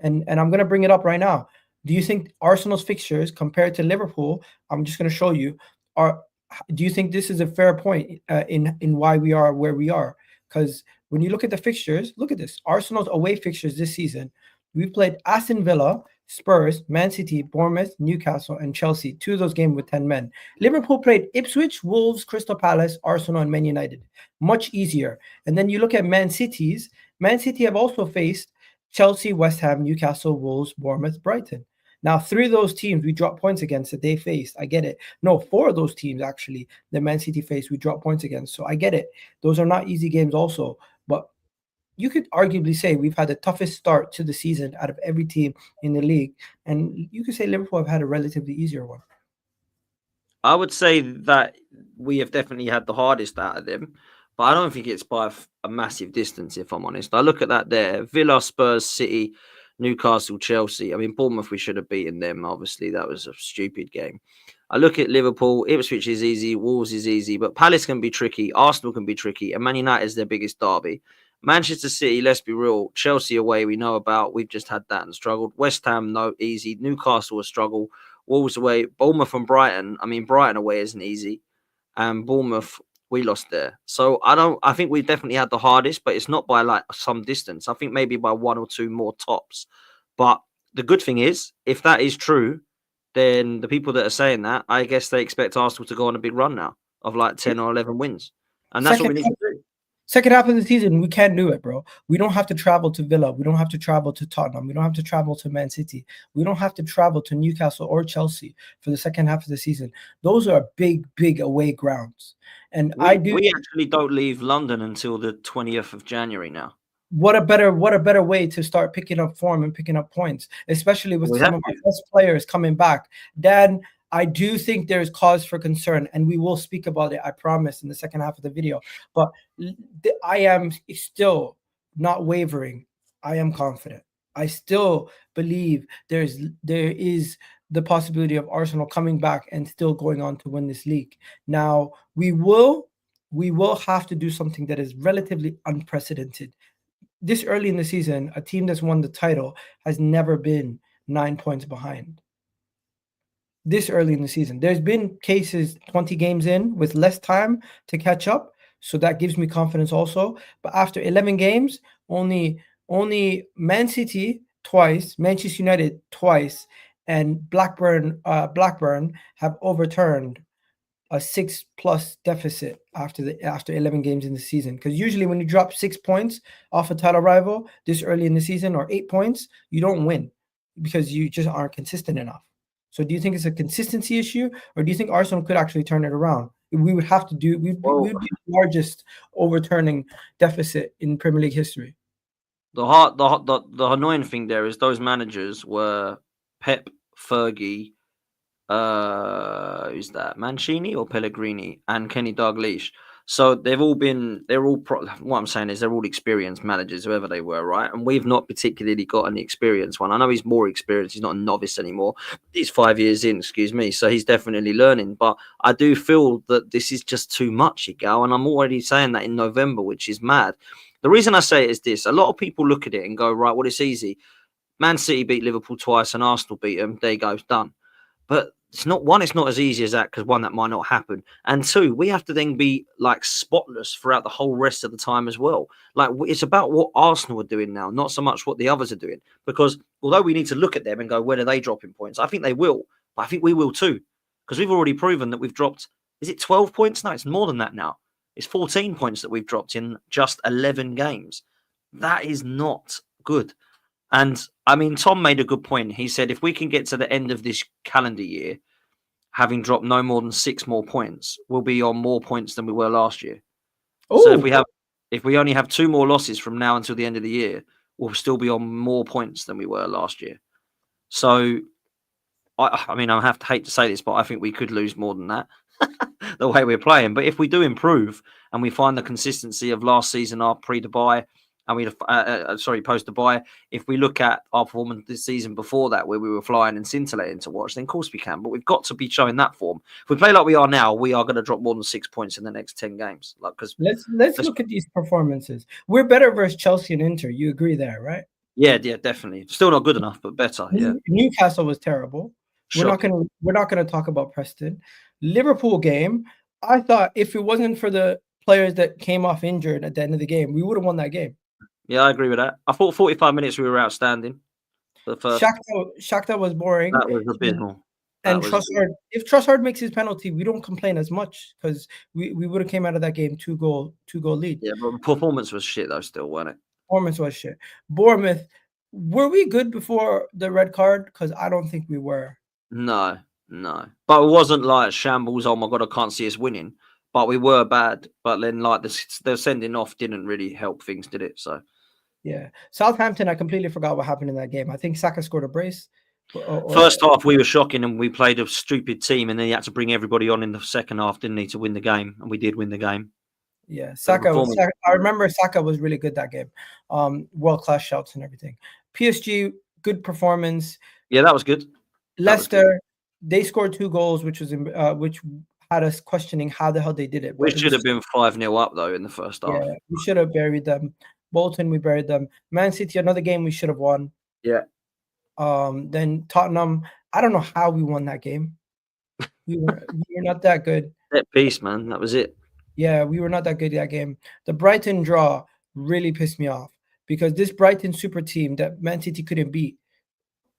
And I'm going to bring it up right now. Do you think Arsenal's fixtures compared to Liverpool, I'm just going to show you, do you think this is a fair point in why we are where we are? Because when you look at the fixtures, look at this. Arsenal's away fixtures this season, we've played Aston Villa, Spurs, Man City, Bournemouth, Newcastle, and Chelsea. 2 of those games with 10 men. Liverpool played Ipswich, Wolves, Crystal Palace, Arsenal, and Man United. Much easier. And then you look at Man City's. Man City have also faced Chelsea, West Ham, Newcastle, Wolves, Bournemouth, Brighton. Now, 3 of those teams we dropped points against that they faced. I get it. No, 4 of those teams actually that Man City faced we dropped points against. So I get it. Those are not easy games also. But you could arguably say we've had the toughest start to the season out of every team in the league. And you could say Liverpool have had a relatively easier one.
I would say that we have definitely had the hardest out of them, but I don't think it's by a massive distance, if I'm honest. I look at that there. Villa, Spurs, City, Newcastle, Chelsea. I mean, Bournemouth, we should have beaten them. Obviously, that was a stupid game. I look at Liverpool. Ipswich is easy. Wolves is easy. But Palace can be tricky. Arsenal can be tricky. And Man United is their biggest derby. Manchester City, let's be real. Chelsea away, we know about. We've just had that and struggled. West Ham, no, easy. Newcastle, a struggle. Wolves away. Bournemouth and Brighton. I mean, Brighton away isn't easy. And Bournemouth, we lost there. So I think we've definitely had the hardest, but it's not by like some distance. I think maybe by 1 or 2 more tops. But the good thing is, if that is true, then the people that are saying that, I guess they expect Arsenal to go on a big run now of like 10 or 11 wins. And that's what we need to do.
Second half of the season, we can't do it, bro. We don't have to travel to Villa. We don't have to travel to Tottenham. We don't have to travel to Man City. We don't have to travel to Newcastle or Chelsea for the second half of the season. Those are big, big away grounds. And
we actually don't leave London until the 20th of January now.
What a better way to start picking up form and picking up points, especially with some of our best players coming back. Dan, I do think there's cause for concern, and we will speak about it, I promise, in the second half of the video. But I am still not wavering. I am confident. I still believe there is the possibility of Arsenal coming back and still going on to win this league. Now, we will have to do something that is relatively unprecedented. This early in the season, a team that's won the title has never been 9 points behind. This early in the season, there's been cases 20 games in with less time to catch up, so that gives me confidence also. But after 11 games, only Man City twice, Manchester United twice, and Blackburn have overturned a 6+ deficit after 11 games in the season. Because usually when you drop 6 points off a title rival this early in the season, or 8 points, you don't win because you just aren't consistent enough. So do you think it's a consistency issue, or do you think Arsenal could actually turn it around? We would have to do, we'd be the largest overturning deficit in Premier League history.
The annoying thing there is those managers were Pep, Fergie, who's that? Mancini or Pellegrini, and Kenny Dalglish. So what I'm saying is they're all experienced managers, whoever they were, right? And we've not particularly got an experienced one. I know he's more experienced. He's not a novice anymore. He's 5 years in, so he's definitely learning. But I do feel that this is just too much, Igal, and I'm already saying that in November, which is mad. The reason I say it is this. A lot of people look at it and go, right, well, it's easy. Man City beat Liverpool twice and Arsenal beat them. There you go, it's done. But it's not as easy as that, because one, that might not happen, and two, we have to then be like spotless throughout the whole rest of the time as well. Like, it's about what Arsenal are doing now, not so much what the others are doing. Because although we need to look at them and go, where are they dropping points? I think they will, but I think we will too, because we've already proven that we've dropped. Is it 12 points? No, it's more than that now. It's 14 points that we've dropped in just 11 games. That is not good. And I mean, Tom made a good point. He said, if we can get to the end of this calendar year, having dropped no more than 6 more points, we'll be on more points than we were last year. Ooh. So if we only have 2 more losses from now until the end of the year, we'll still be on more points than we were last year. So, I mean, I hate to say this, but I think we could lose more than that, the way we're playing. But if we do improve and we find the consistency of last season, our pre-Dubai, and post-Dubai, if we look at our performance this season before that, where we were flying and scintillating to watch, then of course we can. But we've got to be showing that form. If we play like we are now, we are going to drop more than 6 points in the next 10 games. Like, because
let's look at these performances. We're better versus Chelsea and Inter. You agree there, right?
Yeah, definitely. Still not good enough, but better. Yeah.
Newcastle was terrible. We're not going to talk about Preston. Liverpool game, I thought if it wasn't for the players that came off injured at the end of the game, we would have won that game.
Yeah, I agree with that. I thought 45 minutes we were outstanding. The first
Shakhtar was boring.
that was abysmal.
And Trossard, if Trossard makes his penalty, we don't complain as much because we would have came out of that game two goal lead.
Yeah, but the performance was shit though, still, wasn't it?
Performance was shit. Bournemouth, were we good before the red card? Because I don't think we were.
No. But it wasn't like shambles. Oh my god, I can't see us winning. But we were bad. But then like the sending off didn't really help things, did it? So
yeah, Southampton, I completely forgot what happened in that game. I think Saka scored a brace.
First half we were shocking and we played a stupid team, and then he had to bring everybody on in the second half, didn't he, to win the game? And we did win the game.
Yeah, Saka. I remember Saka was really good that game. World-class shouts and everything. PSG, good performance.
Yeah, that was good.
Leicester, they scored 2 goals, which had us questioning how the hell they did it.
We should have been 5-0 up though in the first half.
Yeah, we should have buried them. Bolton, we buried them. Man City, another game we should have won.
Yeah.
Then Tottenham, I don't know how we won that game. We were not that good.
Set piece, man. That was it.
Yeah, we were not that good that game. The Brighton draw really pissed me off because this Brighton super team that Man City couldn't beat,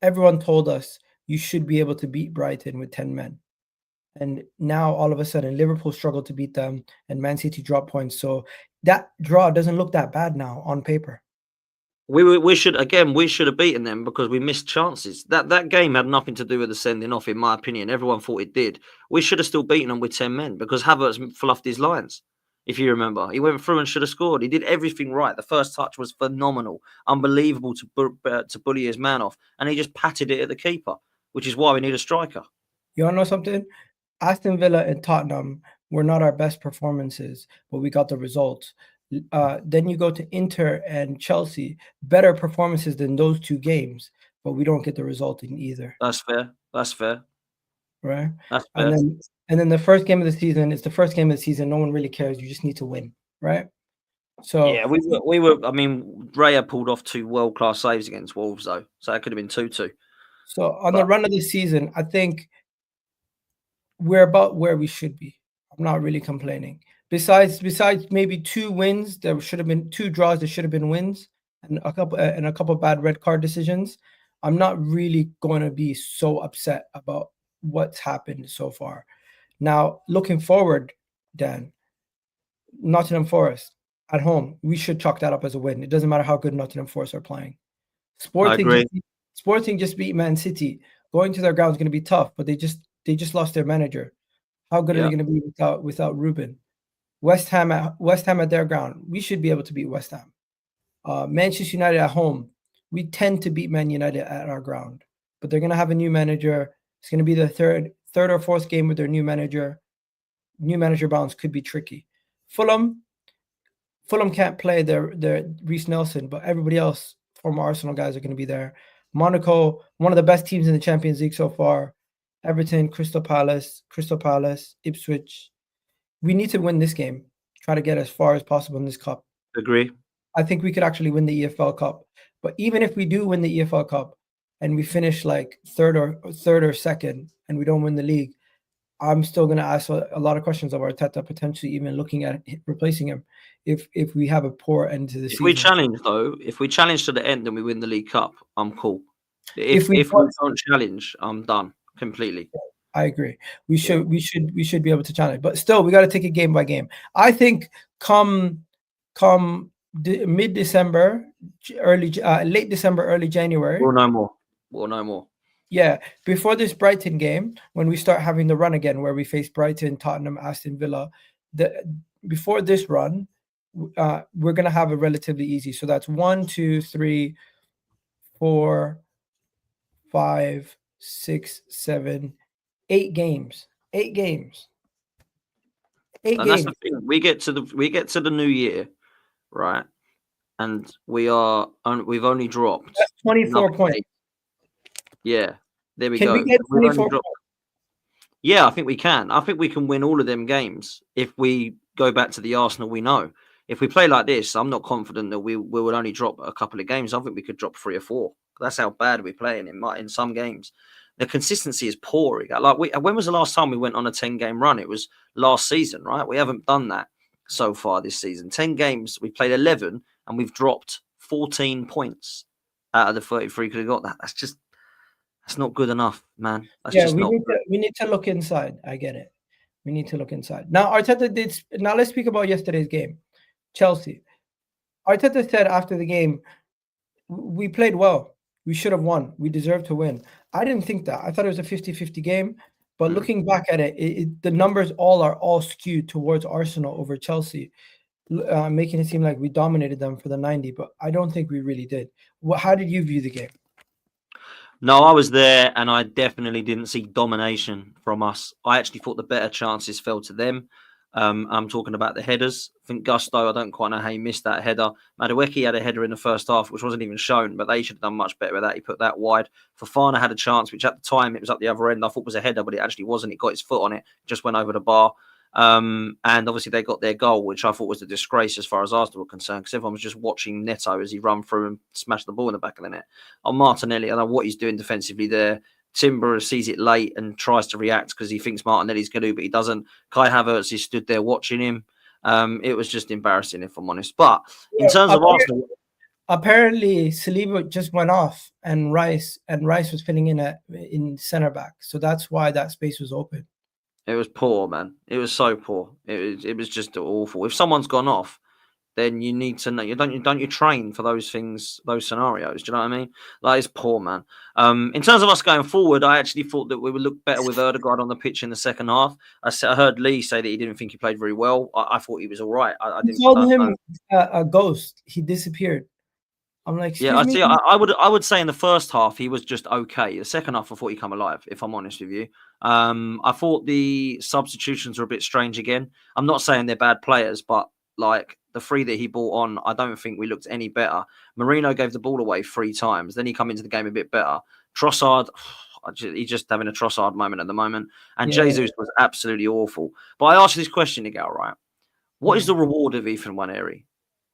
everyone told us you should be able to beat Brighton with 10 men. And now all of a sudden Liverpool struggled to beat them and Man City dropped points. So that draw doesn't look that bad now on paper.
We should have beaten them because we missed chances. That game had nothing to do with the sending off, in my opinion. Everyone thought it did. We should have still beaten them with 10 men because Havertz fluffed his lines. If you remember, he went through and should have scored. He did everything right. The first touch was phenomenal, unbelievable to bully his man off, and he just patted it at the keeper, which is why we need a striker.
You want to know something? Aston Villa and Tottenham were not our best performances, but we got the results. Then you go to Inter and Chelsea, better performances than those 2 games, but we don't get the result in either.
That's fair.
Right?
That's fair.
And then the first game of the season, it's the first game of the season. No one really cares. You just need to win, right? So
yeah, we were. I mean, Raya pulled off 2 world-class saves against Wolves, though, so that could have been 2-2.
So the run of the season, I think we're about where we should be. I'm not really complaining. Besides maybe 2 wins, there should have been 2 draws. There should have been wins and a couple bad red card decisions. I'm not really going to be so upset about what's happened so far. Now, looking forward, Dan, Nottingham Forest at home, we should chalk that up as a win. It doesn't matter how good Nottingham Forest are playing. Sporting just beat Man City. Going to their ground is going to be tough, but they just lost their manager. How good are they going to be without Ruben? West Ham at their ground, we should be able to beat West Ham. Manchester United at home, we tend to beat Man United at our ground, but they're going to have a new manager. It's going to be the third or fourth game with their new manager. New manager bounce could be tricky. Fulham can't play their Reece Nelson, but everybody else, former Arsenal guys, are going to be there. Monaco, one of the best teams in the Champions League so far. Everton, Crystal Palace, Ipswich. We need to win this game. Try to get as far as possible in this cup.
Agree.
I think we could actually win the EFL Cup. But even if we do win the EFL Cup and we finish like third or second and we don't win the league, I'm still going to ask a lot of questions of Arteta, potentially even looking at replacing him if we have a poor end to the season.
If we challenge to the end and we win the League Cup, I'm cool. If we don't challenge, I'm done completely.
I agree. We should be able to challenge, but still, we got to take it game by game. I think come mid-December, late December, early January,
we'll know more.
Yeah, before this Brighton game, when we start having the run again, where we face Brighton, Tottenham, Aston Villa, before this run, we're gonna have a relatively easy. So that's 1, 2, 3, 4, 5, 6, 7, 8 games. 8 games.
That's the thing. We get to the new year, right? And we've only dropped.
That's 24 points.
Yeah, there we
go.
Can
we get 24 points?
Yeah, I think we can. I think we can win all of them games if we go back to the Arsenal we know. If we play like this, I'm not confident that we will only drop a couple of games. I think we could drop 3 or 4. That's how bad we're playing in some games. The consistency is poor. When was the last time we went on a 10-game run? It was last season, right? We haven't done that so far this season. 10 games, we played 11, and we've dropped 14 points. out of the 33 could have got that. That's not good enough, man. That's
Yeah,
just not good.
we need to look inside. I get it. We need to look inside. Now, Arteta did. Now, let's speak about yesterday's game. Chelsea. Arteta said after the game, we played well. We should have won. We deserve to win. I didn't think that. I thought it was a 50-50 game. But looking back at it, the numbers are all skewed towards Arsenal over Chelsea, making it seem like we dominated them for the 90. But I don't think we really did. How did you view the game?
No, I was there, and I definitely didn't see domination from us. I actually thought the better chances fell to them. I'm talking about the headers. I think Gusto, I don't quite know how he missed that header. Madueke had a header in the first half, which wasn't even shown, but they should have done much better with that. He put that wide. Fofana had a chance, which at the time it was up the other end. I thought was a header, but it actually wasn't. He got his foot on it, just went over the bar. And obviously they got their goal, which I thought was a disgrace as far as Arsenal were concerned, because everyone was just watching Neto as he run through and smash the ball in the back of the net. On Martinelli, I don't know what he's doing defensively there. Timber sees it late and tries to react because he thinks Martinelli's going to, but he doesn't. Kai Havertz is stood there watching him. It was just embarrassing, if I'm honest. But in terms of Arsenal,
apparently Saliba just went off, and Rice was filling in centre back, so that's why that space was open.
It was poor, man. It was so poor. It was just awful. If someone's gone off, then you need to know. You don't train for those things, those scenarios. Do you know what I mean? Like, it's poor, man. In terms of us going forward, I actually thought that we would look better with Ødegaard on the pitch in the second half. I heard Lee say that he didn't think he played very well. I thought he was all right. I didn't
call him a ghost. He disappeared. I'm like,
yeah, I see. I would say in the first half he was just okay. The second half I thought he come alive, if I'm honest with you. I thought the substitutions were a bit strange again. I'm not saying they're bad players, but like the three that he brought on, I don't think we looked any better. Marino gave the ball away 3 times. Then he come into the game a bit better. Trossard, he's just having a Trossard moment at the moment. And Jesus was absolutely awful. But I asked you this question, Miguel, right? What is the reward of Ethan Nwaneri?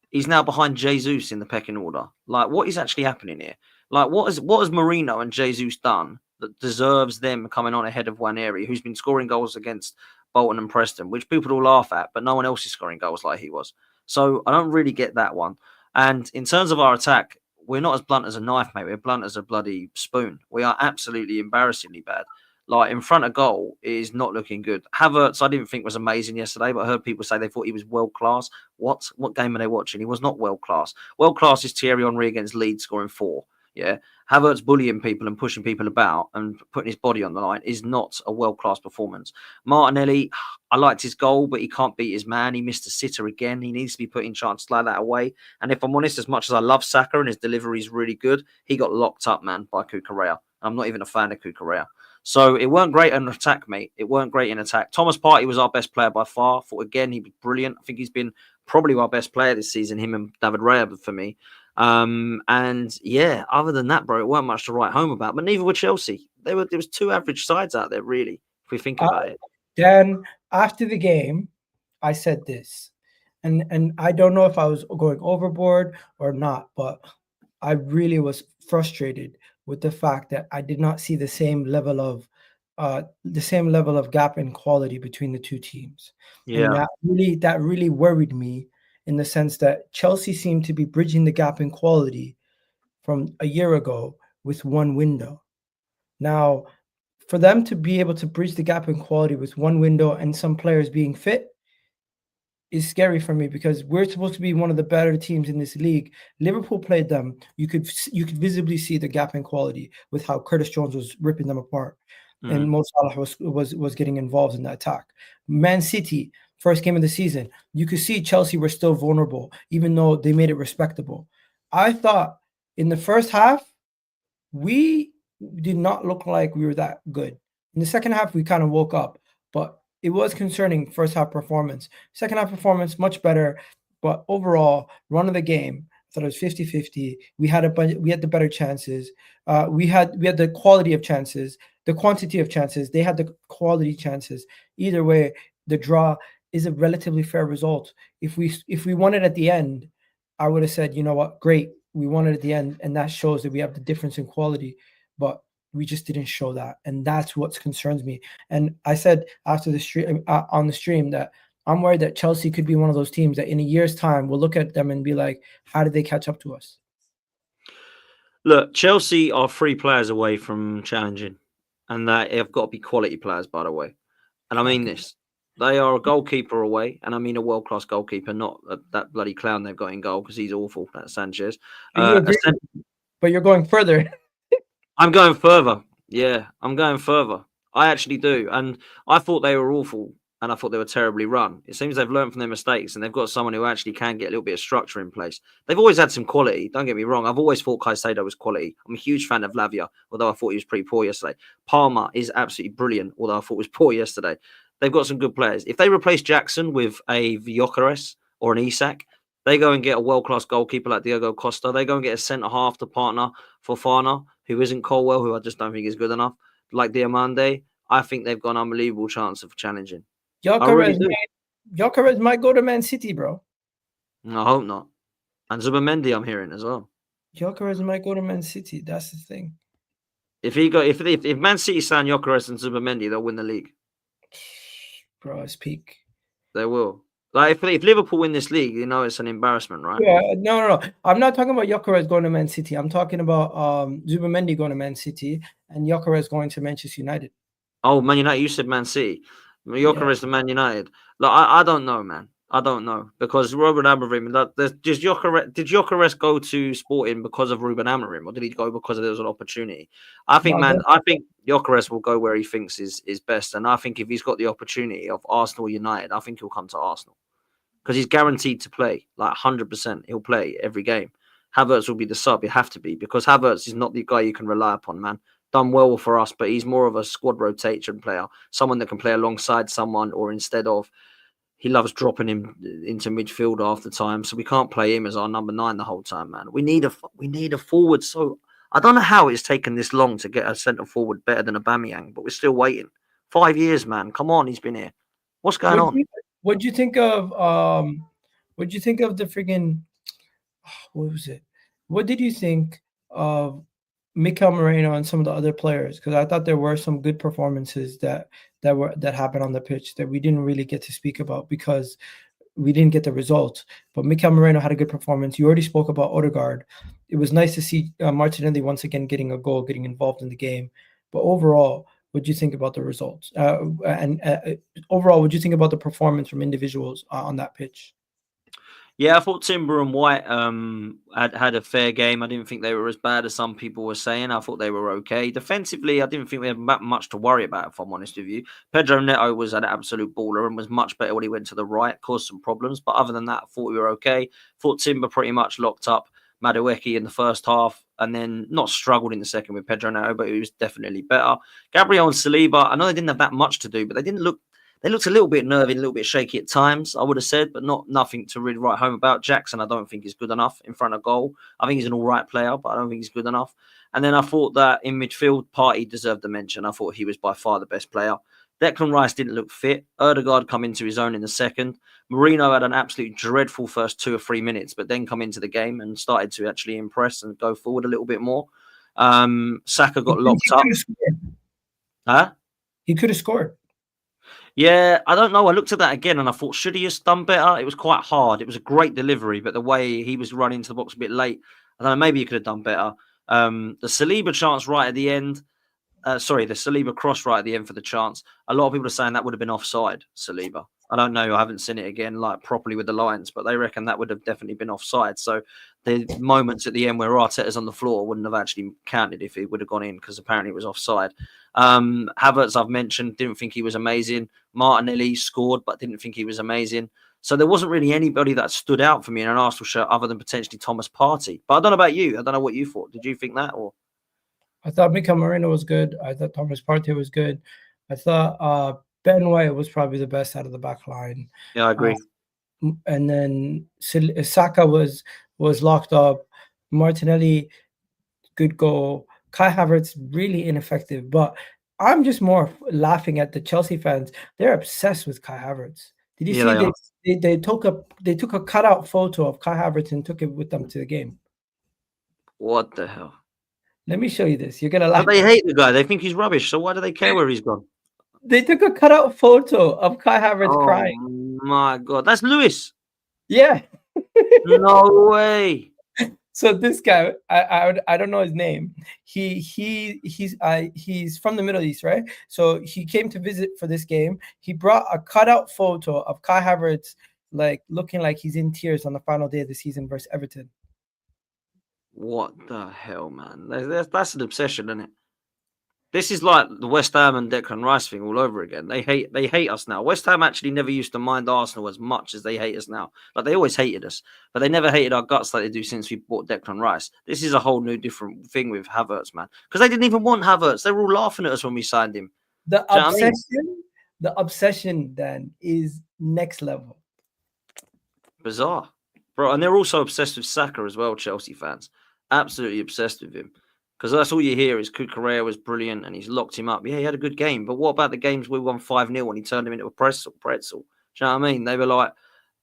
He's now behind Jesus in the pecking order. Like, what is actually happening here? Like, what has Marino and Jesus done that deserves them coming on ahead of Nwaneri, who's been scoring goals against Bolton and Preston, which people all laugh at, but no one else is scoring goals like he was. So I don't really get that one. And in terms of our attack, we're not as blunt as a knife, mate. We're blunt as a bloody spoon. We are absolutely embarrassingly bad. Like, in front of goal is not looking good. Havertz, I didn't think was amazing yesterday, but I heard people say they thought he was world class. What game are they watching? He was not world class. World class is Thierry Henry against Leeds scoring 4. Yeah, Havertz bullying people and pushing people about and putting his body on the line is not a world-class performance. Martinelli, I liked his goal, but he can't beat his man. He missed a sitter again. He needs to be putting chances like that away. And if I'm honest, as much as I love Saka and his delivery is really good, he got locked up, man, by Cucurella. I'm not even a fan of Cucurella. So it weren't great in attack, mate. It weren't great in attack. Thomas Partey was our best player by far. Thought again he was brilliant. I think he's been probably our best player this season, him and David Raya for me. And yeah, other than that, bro, it weren't much to write home about. But neither were Chelsea. There was 2 average sides out there, really, if we think about it.
Then after the game, I said this, and I don't know if I was going overboard or not, but I really was frustrated with the fact that I did not see the same level of gap in quality between the 2 teams.
Yeah,
and that really worried me, in the sense that Chelsea seemed to be bridging the gap in quality from a year ago with 1 window. Now, for them to be able to bridge the gap in quality with 1 window and some players being fit is scary for me, because we're supposed to be one of the better teams in this league. Liverpool played them. You could visibly see the gap in quality with how Curtis Jones was ripping them apart. And Mo Salah was getting involved in that attack. Man City, first game of the season, you could see Chelsea were still vulnerable, even though they made it respectable. I thought in the first half, we did not look like we were that good. In the second half, we kind of woke up, but it was concerning first half performance. Second half performance, much better, but overall, run of the game, I thought it was 50-50. We had the better chances. We had the quality of chances, the quantity of chances. They had the quality chances. Either way, the draw is a relatively fair result. If we won it at the end, I would have said, you know what, great, we won it at the end, and that shows that we have the difference in quality. But we just didn't show that, and that's what concerns me. And I said after the stream on the stream that I'm worried that Chelsea could be one of those teams that in a year's time we'll look at them and be like, how did they catch up to us?
Look, Chelsea are 3 players away from challenging, and they have got to be quality players, by the way. And I mean
Okay.
this. They are a goalkeeper away, and I mean a world-class goalkeeper, not that bloody clown they've got in goal because he's awful. That's Sanchez.
Do you agree? But you're going further.
I'm going further. Yeah, I'm going further. I actually do. And I thought they were awful, and I thought they were terribly run. It seems they've learned from their mistakes, and they've got someone who actually can get a little bit of structure in place. They've always had some quality. Don't get me wrong. I've always thought Caicedo was quality. I'm a huge fan of Lavia, although I thought he was pretty poor yesterday. Palmer is absolutely brilliant, although I thought was poor yesterday. They've got some good players. If they replace Jackson with a Gyökeres or an Isak, they go and get a world-class goalkeeper like Diego Costa. They go and get a centre-half to partner for Fofana, who isn't Colwell, who I just don't think is good enough, like Diamande. I think they've got an unbelievable chance of challenging.
Gyökeres might go to Man City, bro.
I hope not. And Zubimendi, I'm hearing as well.
Gyökeres might go to Man City. That's the thing.
If Man City sign Gyökeres and Zubimendi, they'll win the league.
Bro, it's peak.
They will. Like if Liverpool win this league, you know it's an embarrassment, right?
Yeah, no. I'm not talking about Gyökeres going to Man City. I'm talking about Zubimendi going to Man City and Gyökeres going to Manchester United.
Oh, Man United. You said Man City. Gyökeres to Man United. Like I don't know, man. I don't know because Ruben Amorim. Did Gyökeres go to Sporting because of Ruben Amorim, or did he go because there was an opportunity? I think Gyökeres will go where he thinks is best, and I think if he's got the opportunity of Arsenal United, I think he'll come to Arsenal because he's guaranteed to play, like 100%. He'll play every game. Havertz will be the sub. You have to be because Havertz is not the guy you can rely upon, man. Done well for us, but he's more of a squad rotation player, someone that can play alongside someone or instead of. He loves dropping him into midfield half the time, so we can't play him as our number 9 the whole time, man. We need a forward. So I don't know how it's taken this long to get a centre forward better than Aubameyang, but we're still waiting. 5 years, man. Come on, he's been here. What's going on?
What'd you think of the freaking? What was it? What did you think of Mikel Moreno and some of the other players? Because I thought there were some good performances that happened on the pitch that we didn't really get to speak about because we didn't get the results. But Mikel Moreno had a good performance. You already spoke about Ødegaard. It was nice to see Martinelli once again getting a goal, getting involved in the game. But overall, what do you think about the results? Overall, what do you think about the performance from individuals on that pitch?
Yeah, I thought Timber and White had a fair game. I didn't think they were as bad as some people were saying. I thought they were okay. Defensively, I didn't think we had much to worry about, if I'm honest with you. Pedro Neto was an absolute baller and was much better when he went to the right, caused some problems. But other than that, I thought we were okay. Thought Timber pretty much locked up Madueke in the first half and then not struggled in the second with Pedro Neto, but he was definitely better. Gabriel and Saliba, I know they didn't have that much to do, but they looked a little bit nervy, a little bit shaky at times, I would have said, but nothing to really write home about. Jackson, I don't think is good enough in front of goal. I think he's an all right player, but I don't think he's good enough. And then I thought that in midfield, Partey deserved a mention. I thought he was by far the best player. Declan Rice didn't look fit. Ødegaard come into his own in the second. Marino had an absolute dreadful first 2 or 3 minutes, but then come into the game and started to actually impress and go forward a little bit more. Saka got locked up. Huh?
He could have scored.
Yeah, I don't know. I looked at that again and I thought, should he have done better? It was quite hard. It was a great delivery, but the way he was running to the box a bit late, I don't know, maybe he could have done better. The Saliba chance right at the end, the Saliba cross right at the end for the chance. A lot of people are saying that would have been offside, Saliba. I don't know. I haven't seen it again like properly with the lines, but they reckon that would have definitely been offside. So the moments at the end where Arteta's on the floor wouldn't have actually counted if it would have gone in because apparently it was offside. Havertz, I've mentioned, didn't think he was amazing. Martinelli scored, but didn't think he was amazing. So there wasn't really anybody that stood out for me in an Arsenal shirt other than potentially Thomas Partey. But I don't know about you. I don't know what you thought. Did you think that? Or
I thought Mikel Moreno was good. I thought Thomas Partey was good. I thought Ben White was probably the best out of the back line.
Yeah, I agree.
And then Saka was locked up. Martinelli, good goal. Kai Havertz, really ineffective. But I'm just more laughing at the Chelsea fans. They're obsessed with Kai Havertz. Did you see they took a cutout photo of Kai Havertz and took it with them to the game?
What the hell?
Let me show you this. You're gonna laugh.
But they hate the guy. They think he's rubbish. So why do they care where he's gone?
They took a cutout photo of Kai Havertz crying.
Oh my God, that's Lewis.
Yeah.
No way.
So this guy, I don't know his name. He's from the Middle East, right? So he came to visit for this game. He brought a cutout photo of Kai Havertz, like looking like he's in tears on the final day of the season versus Everton.
What the hell, man? That's an obsession, isn't it? This is like the West Ham and Declan Rice thing all over again. They hate us now. West Ham actually never used to mind Arsenal as much as they hate us now. Like, they always hated us, but they never hated our guts like they do since we bought Declan Rice. This is a whole new different thing with Havertz, man. Because they didn't even want Havertz. They were all laughing at us when we signed him.
The obsession, the obsession then is next level.
Bizarre, bro. And they're also obsessed with Saka as well, Chelsea fans. Absolutely obsessed with him. Because that's all you hear is Cucurella was brilliant and he's locked him up. Yeah, he had a good game. But what about the games we won 5-0 and he turned him into a pretzel? Do you know what I mean? They were like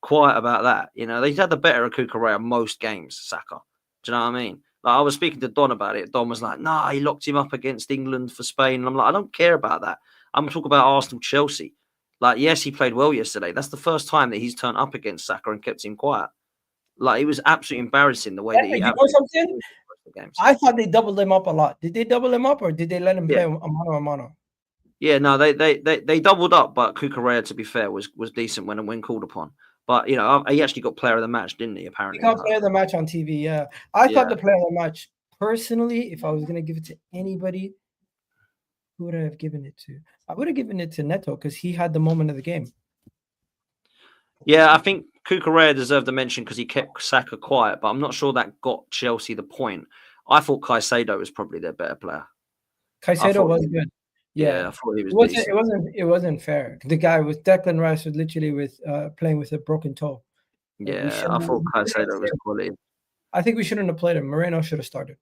quiet about that. You know, they had the better of Cucurella most games, Saka. Do you know what I mean? Like, I was speaking to Don about it. Don was like, nah, he locked him up against England for Spain. And I'm like, I don't care about that. I'm talking about Arsenal, Chelsea. Like, yes, he played well yesterday. That's the first time that he's turned up against Saka and kept him quiet. Like, it was absolutely embarrassing the way that he.
You know something? I thought they doubled him up a lot. Did they double him up or did they let him play a mano?
Yeah, no, they doubled up, but Cucurella, to be fair, was decent when called upon. But, you know, he actually got player of the match, didn't he, apparently?
He got player of the match on TV, yeah. I thought the player of the match, personally, if I was going to give it to anybody, who would I have given it to? I would have given it to Neto because he had the moment of the game.
Yeah, I think Cucurella deserved a mention because he kept Saka quiet, but I'm not sure that got Chelsea the point. I thought Caicedo was probably their better player.
Caicedo was good. Yeah,
I thought he was decent.
It wasn't fair. The guy with Declan Rice was literally playing with a broken toe.
Yeah, I thought Caicedo was quality.
I think we shouldn't have played him. Moreno should have started.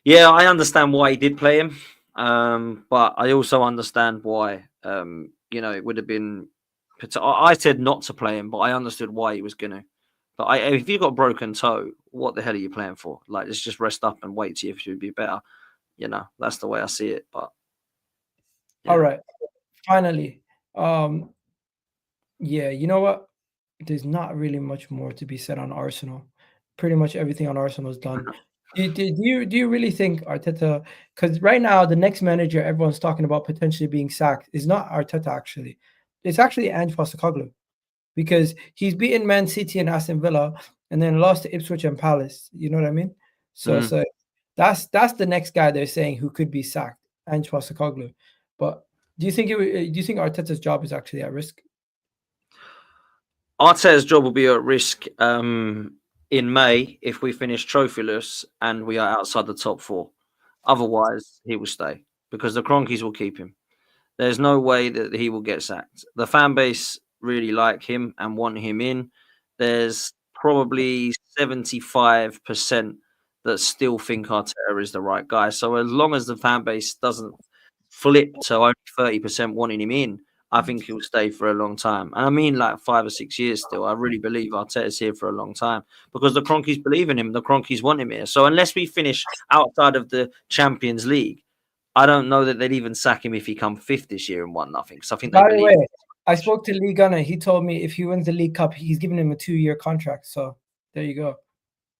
Yeah, I understand why he did play him, but I also understand why. You know, it would have been. I said not to play him, but I understood why he was going to. But if you've got a broken toe, what the hell are you playing for? Like, let's just rest up and wait to see if you'd be better. You know, that's the way I see it. But
yeah. All right, finally, yeah, you know what? There's not really much more to be said on Arsenal. Pretty much everything on Arsenal is done. Do you really think Arteta? Because right now the next manager everyone's talking about potentially being sacked is not Arteta. Actually, it's actually Postecoglou, because he's beaten Man City and Aston Villa and then lost to Ipswich and Palace. You know what I mean? So it's like that's the next guy they're saying who could be sacked, Postecoglou. But do you think Arteta's job is actually at risk?
Arteta's job will be at risk in May if we finish trophyless and we are outside the top 4. Otherwise, he will stay because the Cronkies will keep him. There's no way that he will get sacked. The fan base really like him and want him in. There's probably 75% that still think Arteta is the right guy. So as long as the fan base doesn't flip to only 30% wanting him in, I think he'll stay for a long time. And I mean like 5 or 6 years still. I really believe Arteta's here for a long time because the Cronkies believe in him. The Cronkies want him here. So unless we finish outside of the Champions League, I don't know that they'd even sack him if he come 5th this year and won nothing. So I think.
By the way, I spoke to Lee Gunner. He told me if he wins the League Cup, he's giving him a 2-year contract. So there you go.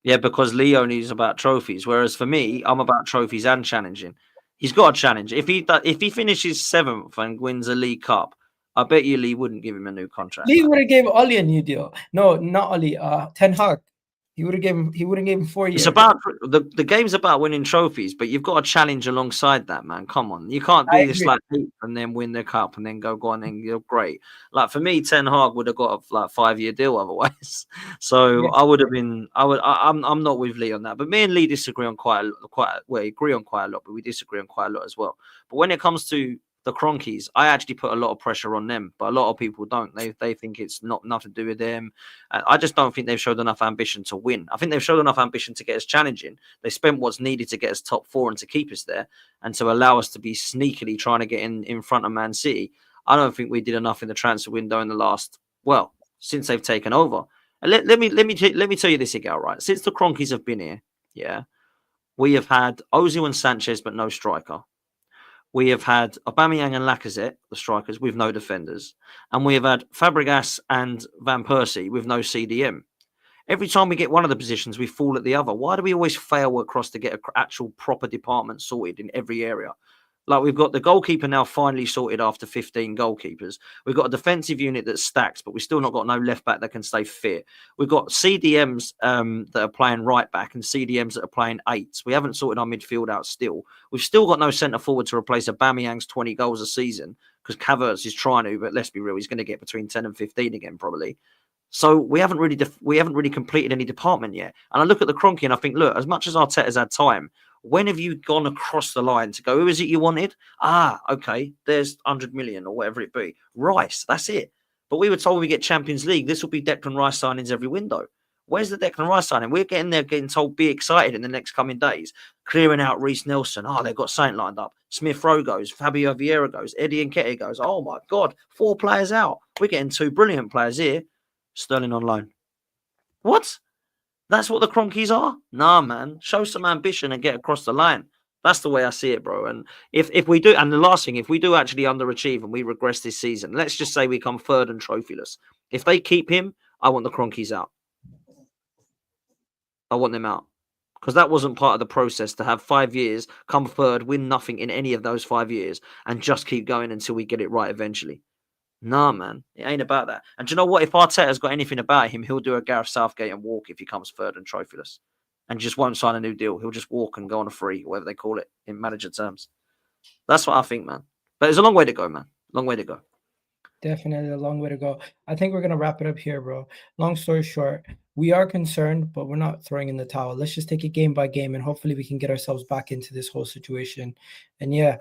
Yeah,
because Lee only is about trophies, whereas for me, I'm about trophies and challenging. He's got a challenge. If he finishes 7th and wins a League Cup, I bet you Lee wouldn't give him a new contract.
Lee would have gave Oli a new deal. No, not Oli. Ten Hag. He wouldn't give him 4 years.
It's about the game's about winning trophies, but you've got a challenge alongside that, man. Come on, you can't do this like and then win the cup and then go on and you're great. Like for me, Ten Hag would have got a 5-year deal otherwise. So yeah. I would have been. I'm not with Lee on that, but me and Lee disagree on quite. We agree on quite a lot, but we disagree on quite a lot as well. But when it comes to the Cronkies, I actually put a lot of pressure on them, but a lot of people don't. They think it's nothing to do with them. I just don't think they've showed enough ambition to win. I think they've showed enough ambition to get us challenging. They spent what's needed to get us top 4 and to keep us there and to allow us to be sneakily trying to get in front of Man City. I don't think we did enough in the transfer window in the last, since they've taken over. And let me tell you this again, right? Since the Cronkies have been here, yeah, we have had Ozil and Sanchez, but no striker. We have had Aubameyang and Lacazette, the strikers, with no defenders. And we have had Fabregas and Van Persie with no CDM. Every time we get one of the positions, we fall at the other. Why do we always fail across to get an actual proper department sorted in every area? Like, we've got the goalkeeper now finally sorted after 15 goalkeepers. We've got a defensive unit that stacks, but we've still not got no left back that can stay fit. We've got CDMs that are playing right back and CDMs that are playing eights. We haven't sorted our midfield out still. We've still got no centre forward to replace Aubameyang's 20 goals a season, because Havertz is trying to, but let's be real, he's going to get between 10 and 15 again probably. So we haven't really completed any department yet. And I look at the Kroenke and I think, look, as much as Arteta's had time, when have you gone across the line to go, who is it you wanted? Ah, okay, there's 100 million or whatever it be. Rice, that's it. But we were told we get Champions League, this will be Declan Rice signings every window. Where's the Declan Rice signing? We're getting there, getting told, be excited in the next coming days. Clearing out Reece Nelson. Oh, they've got something lined up. Smith Rowe goes. Fabio Vieira goes. Eddie Nketiah goes. Oh, my God. 4 players out. We're getting 2 brilliant players here. Sterling on loan. What? That's what the Kroenkes are? Nah, man. Show some ambition and get across the line. That's the way I see it, bro. And if we do, and the last thing, if we do actually underachieve and we regress this season, let's just say we come third and trophyless. If they keep him, I want the Kroenkes out. I want them out. Because that wasn't part of the process to have 5 years, come third, win nothing in any of those 5 years, and just keep going until we get it right eventually. Nah, man, it ain't about that. And do you know what? If Arteta's got anything about him, he'll do a Gareth Southgate and walk if he comes third and trophyless, and just won't sign a new deal. He'll just walk and go on a free, whatever they call it in manager terms. That's what I think, man. But there's a long way to go, man. Long way to go.
Definitely a long way to go. I think we're going to wrap it up here, bro. Long story short, we are concerned, but we're not throwing in the towel. Let's just take it game by game, and hopefully we can get ourselves back into this whole situation. And yeah,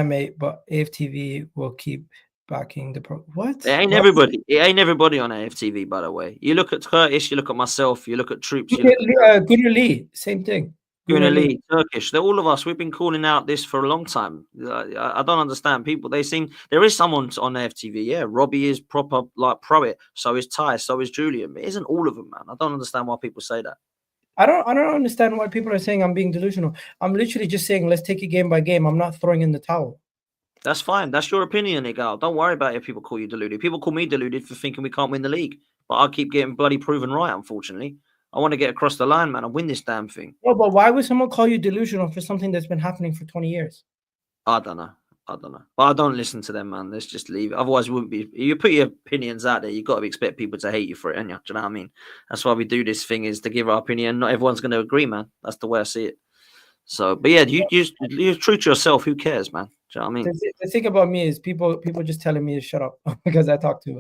mate, but AFTV will keep backing the what?
It ain't everybody. It ain't everybody on AFTV, by the way. You look at Curtis, you look at myself, you look at Troops.
Gunnar Lee, same thing.
Gunnar Lee, Turkish. They're all of us. We've been calling out this for a long time. I don't understand people. They seem there is someone on AFTV. Yeah, Robbie is proper like pro it. So is Ty. So is Julian. It isn't all of them, man. I don't understand why people say that.
I don't understand why people are saying I'm being delusional. I'm literally just saying let's take it game by game. I'm not throwing in the towel.
That's fine. That's your opinion, Ødegaard. Don't worry about it if people call you deluded. People call me deluded for thinking we can't win the league. But I keep getting bloody proven right, unfortunately. I want to get across the line, man, and win this damn thing.
No, but why would someone call you delusional for something that's been happening for 20 years?
I don't know. But I don't listen to them, man. Let's just leave it. Otherwise, it wouldn't be. You put your opinions out there, you've got to expect people to hate you for it, ain't you? Do you know what I mean? That's why we do this thing, is to give our opinion. Not everyone's going to agree, man. That's the way I see it. So, but yeah, you're true to yourself. Who cares, man? Do you know what I mean?
The thing about me is people just telling me to shut up because I talk too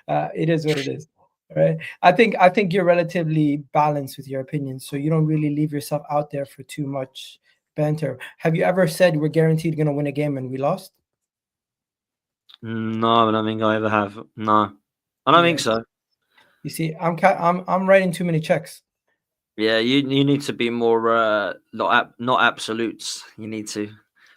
much. It is what it is. Right? I think you're relatively balanced with your opinions, so you don't really leave yourself out there for too much banter. Have you ever said we're guaranteed going to win a game and we lost?
No, I don't think I ever have. No, I don't think so.
You see, I'm writing too many checks.
Yeah, you need to be more not absolutes. You need to.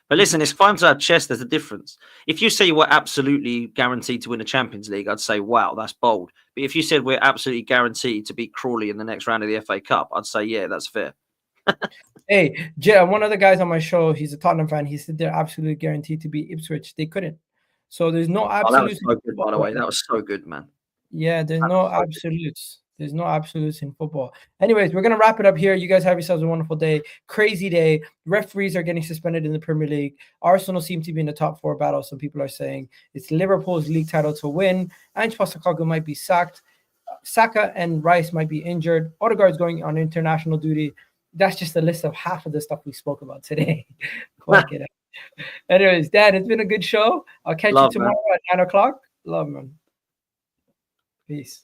But listen, it's fine to have chess. There's a difference. If you say we're absolutely guaranteed to win the Champions League, I'd say, wow, that's bold. But if you said we're absolutely guaranteed to beat Crawley in the next round of the FA Cup, I'd say, yeah, that's fair.
Hey, one of the guys on my show, he's a Tottenham fan. He said they're absolutely guaranteed to beat Ipswich. They couldn't. So there's no absolutes.
That was so good, by the way. That was so good, man.
Yeah, there's no absolutes. There's no absolutes in football. Anyways, we're going to wrap it up here. You guys have yourselves a wonderful day. Crazy day. Referees are getting suspended in the Premier League. Arsenal seem to be in the top 4 battle. Some people are saying it's Liverpool's league title to win. Ange Postecoglou might be sacked. Saka and Rice might be injured. Ødegaard's going on international duty. That's just a list of half of the stuff we spoke about today. Anyways, Dad, it's been a good show. I'll catch you tomorrow at 9 o'clock. Love, man. Peace.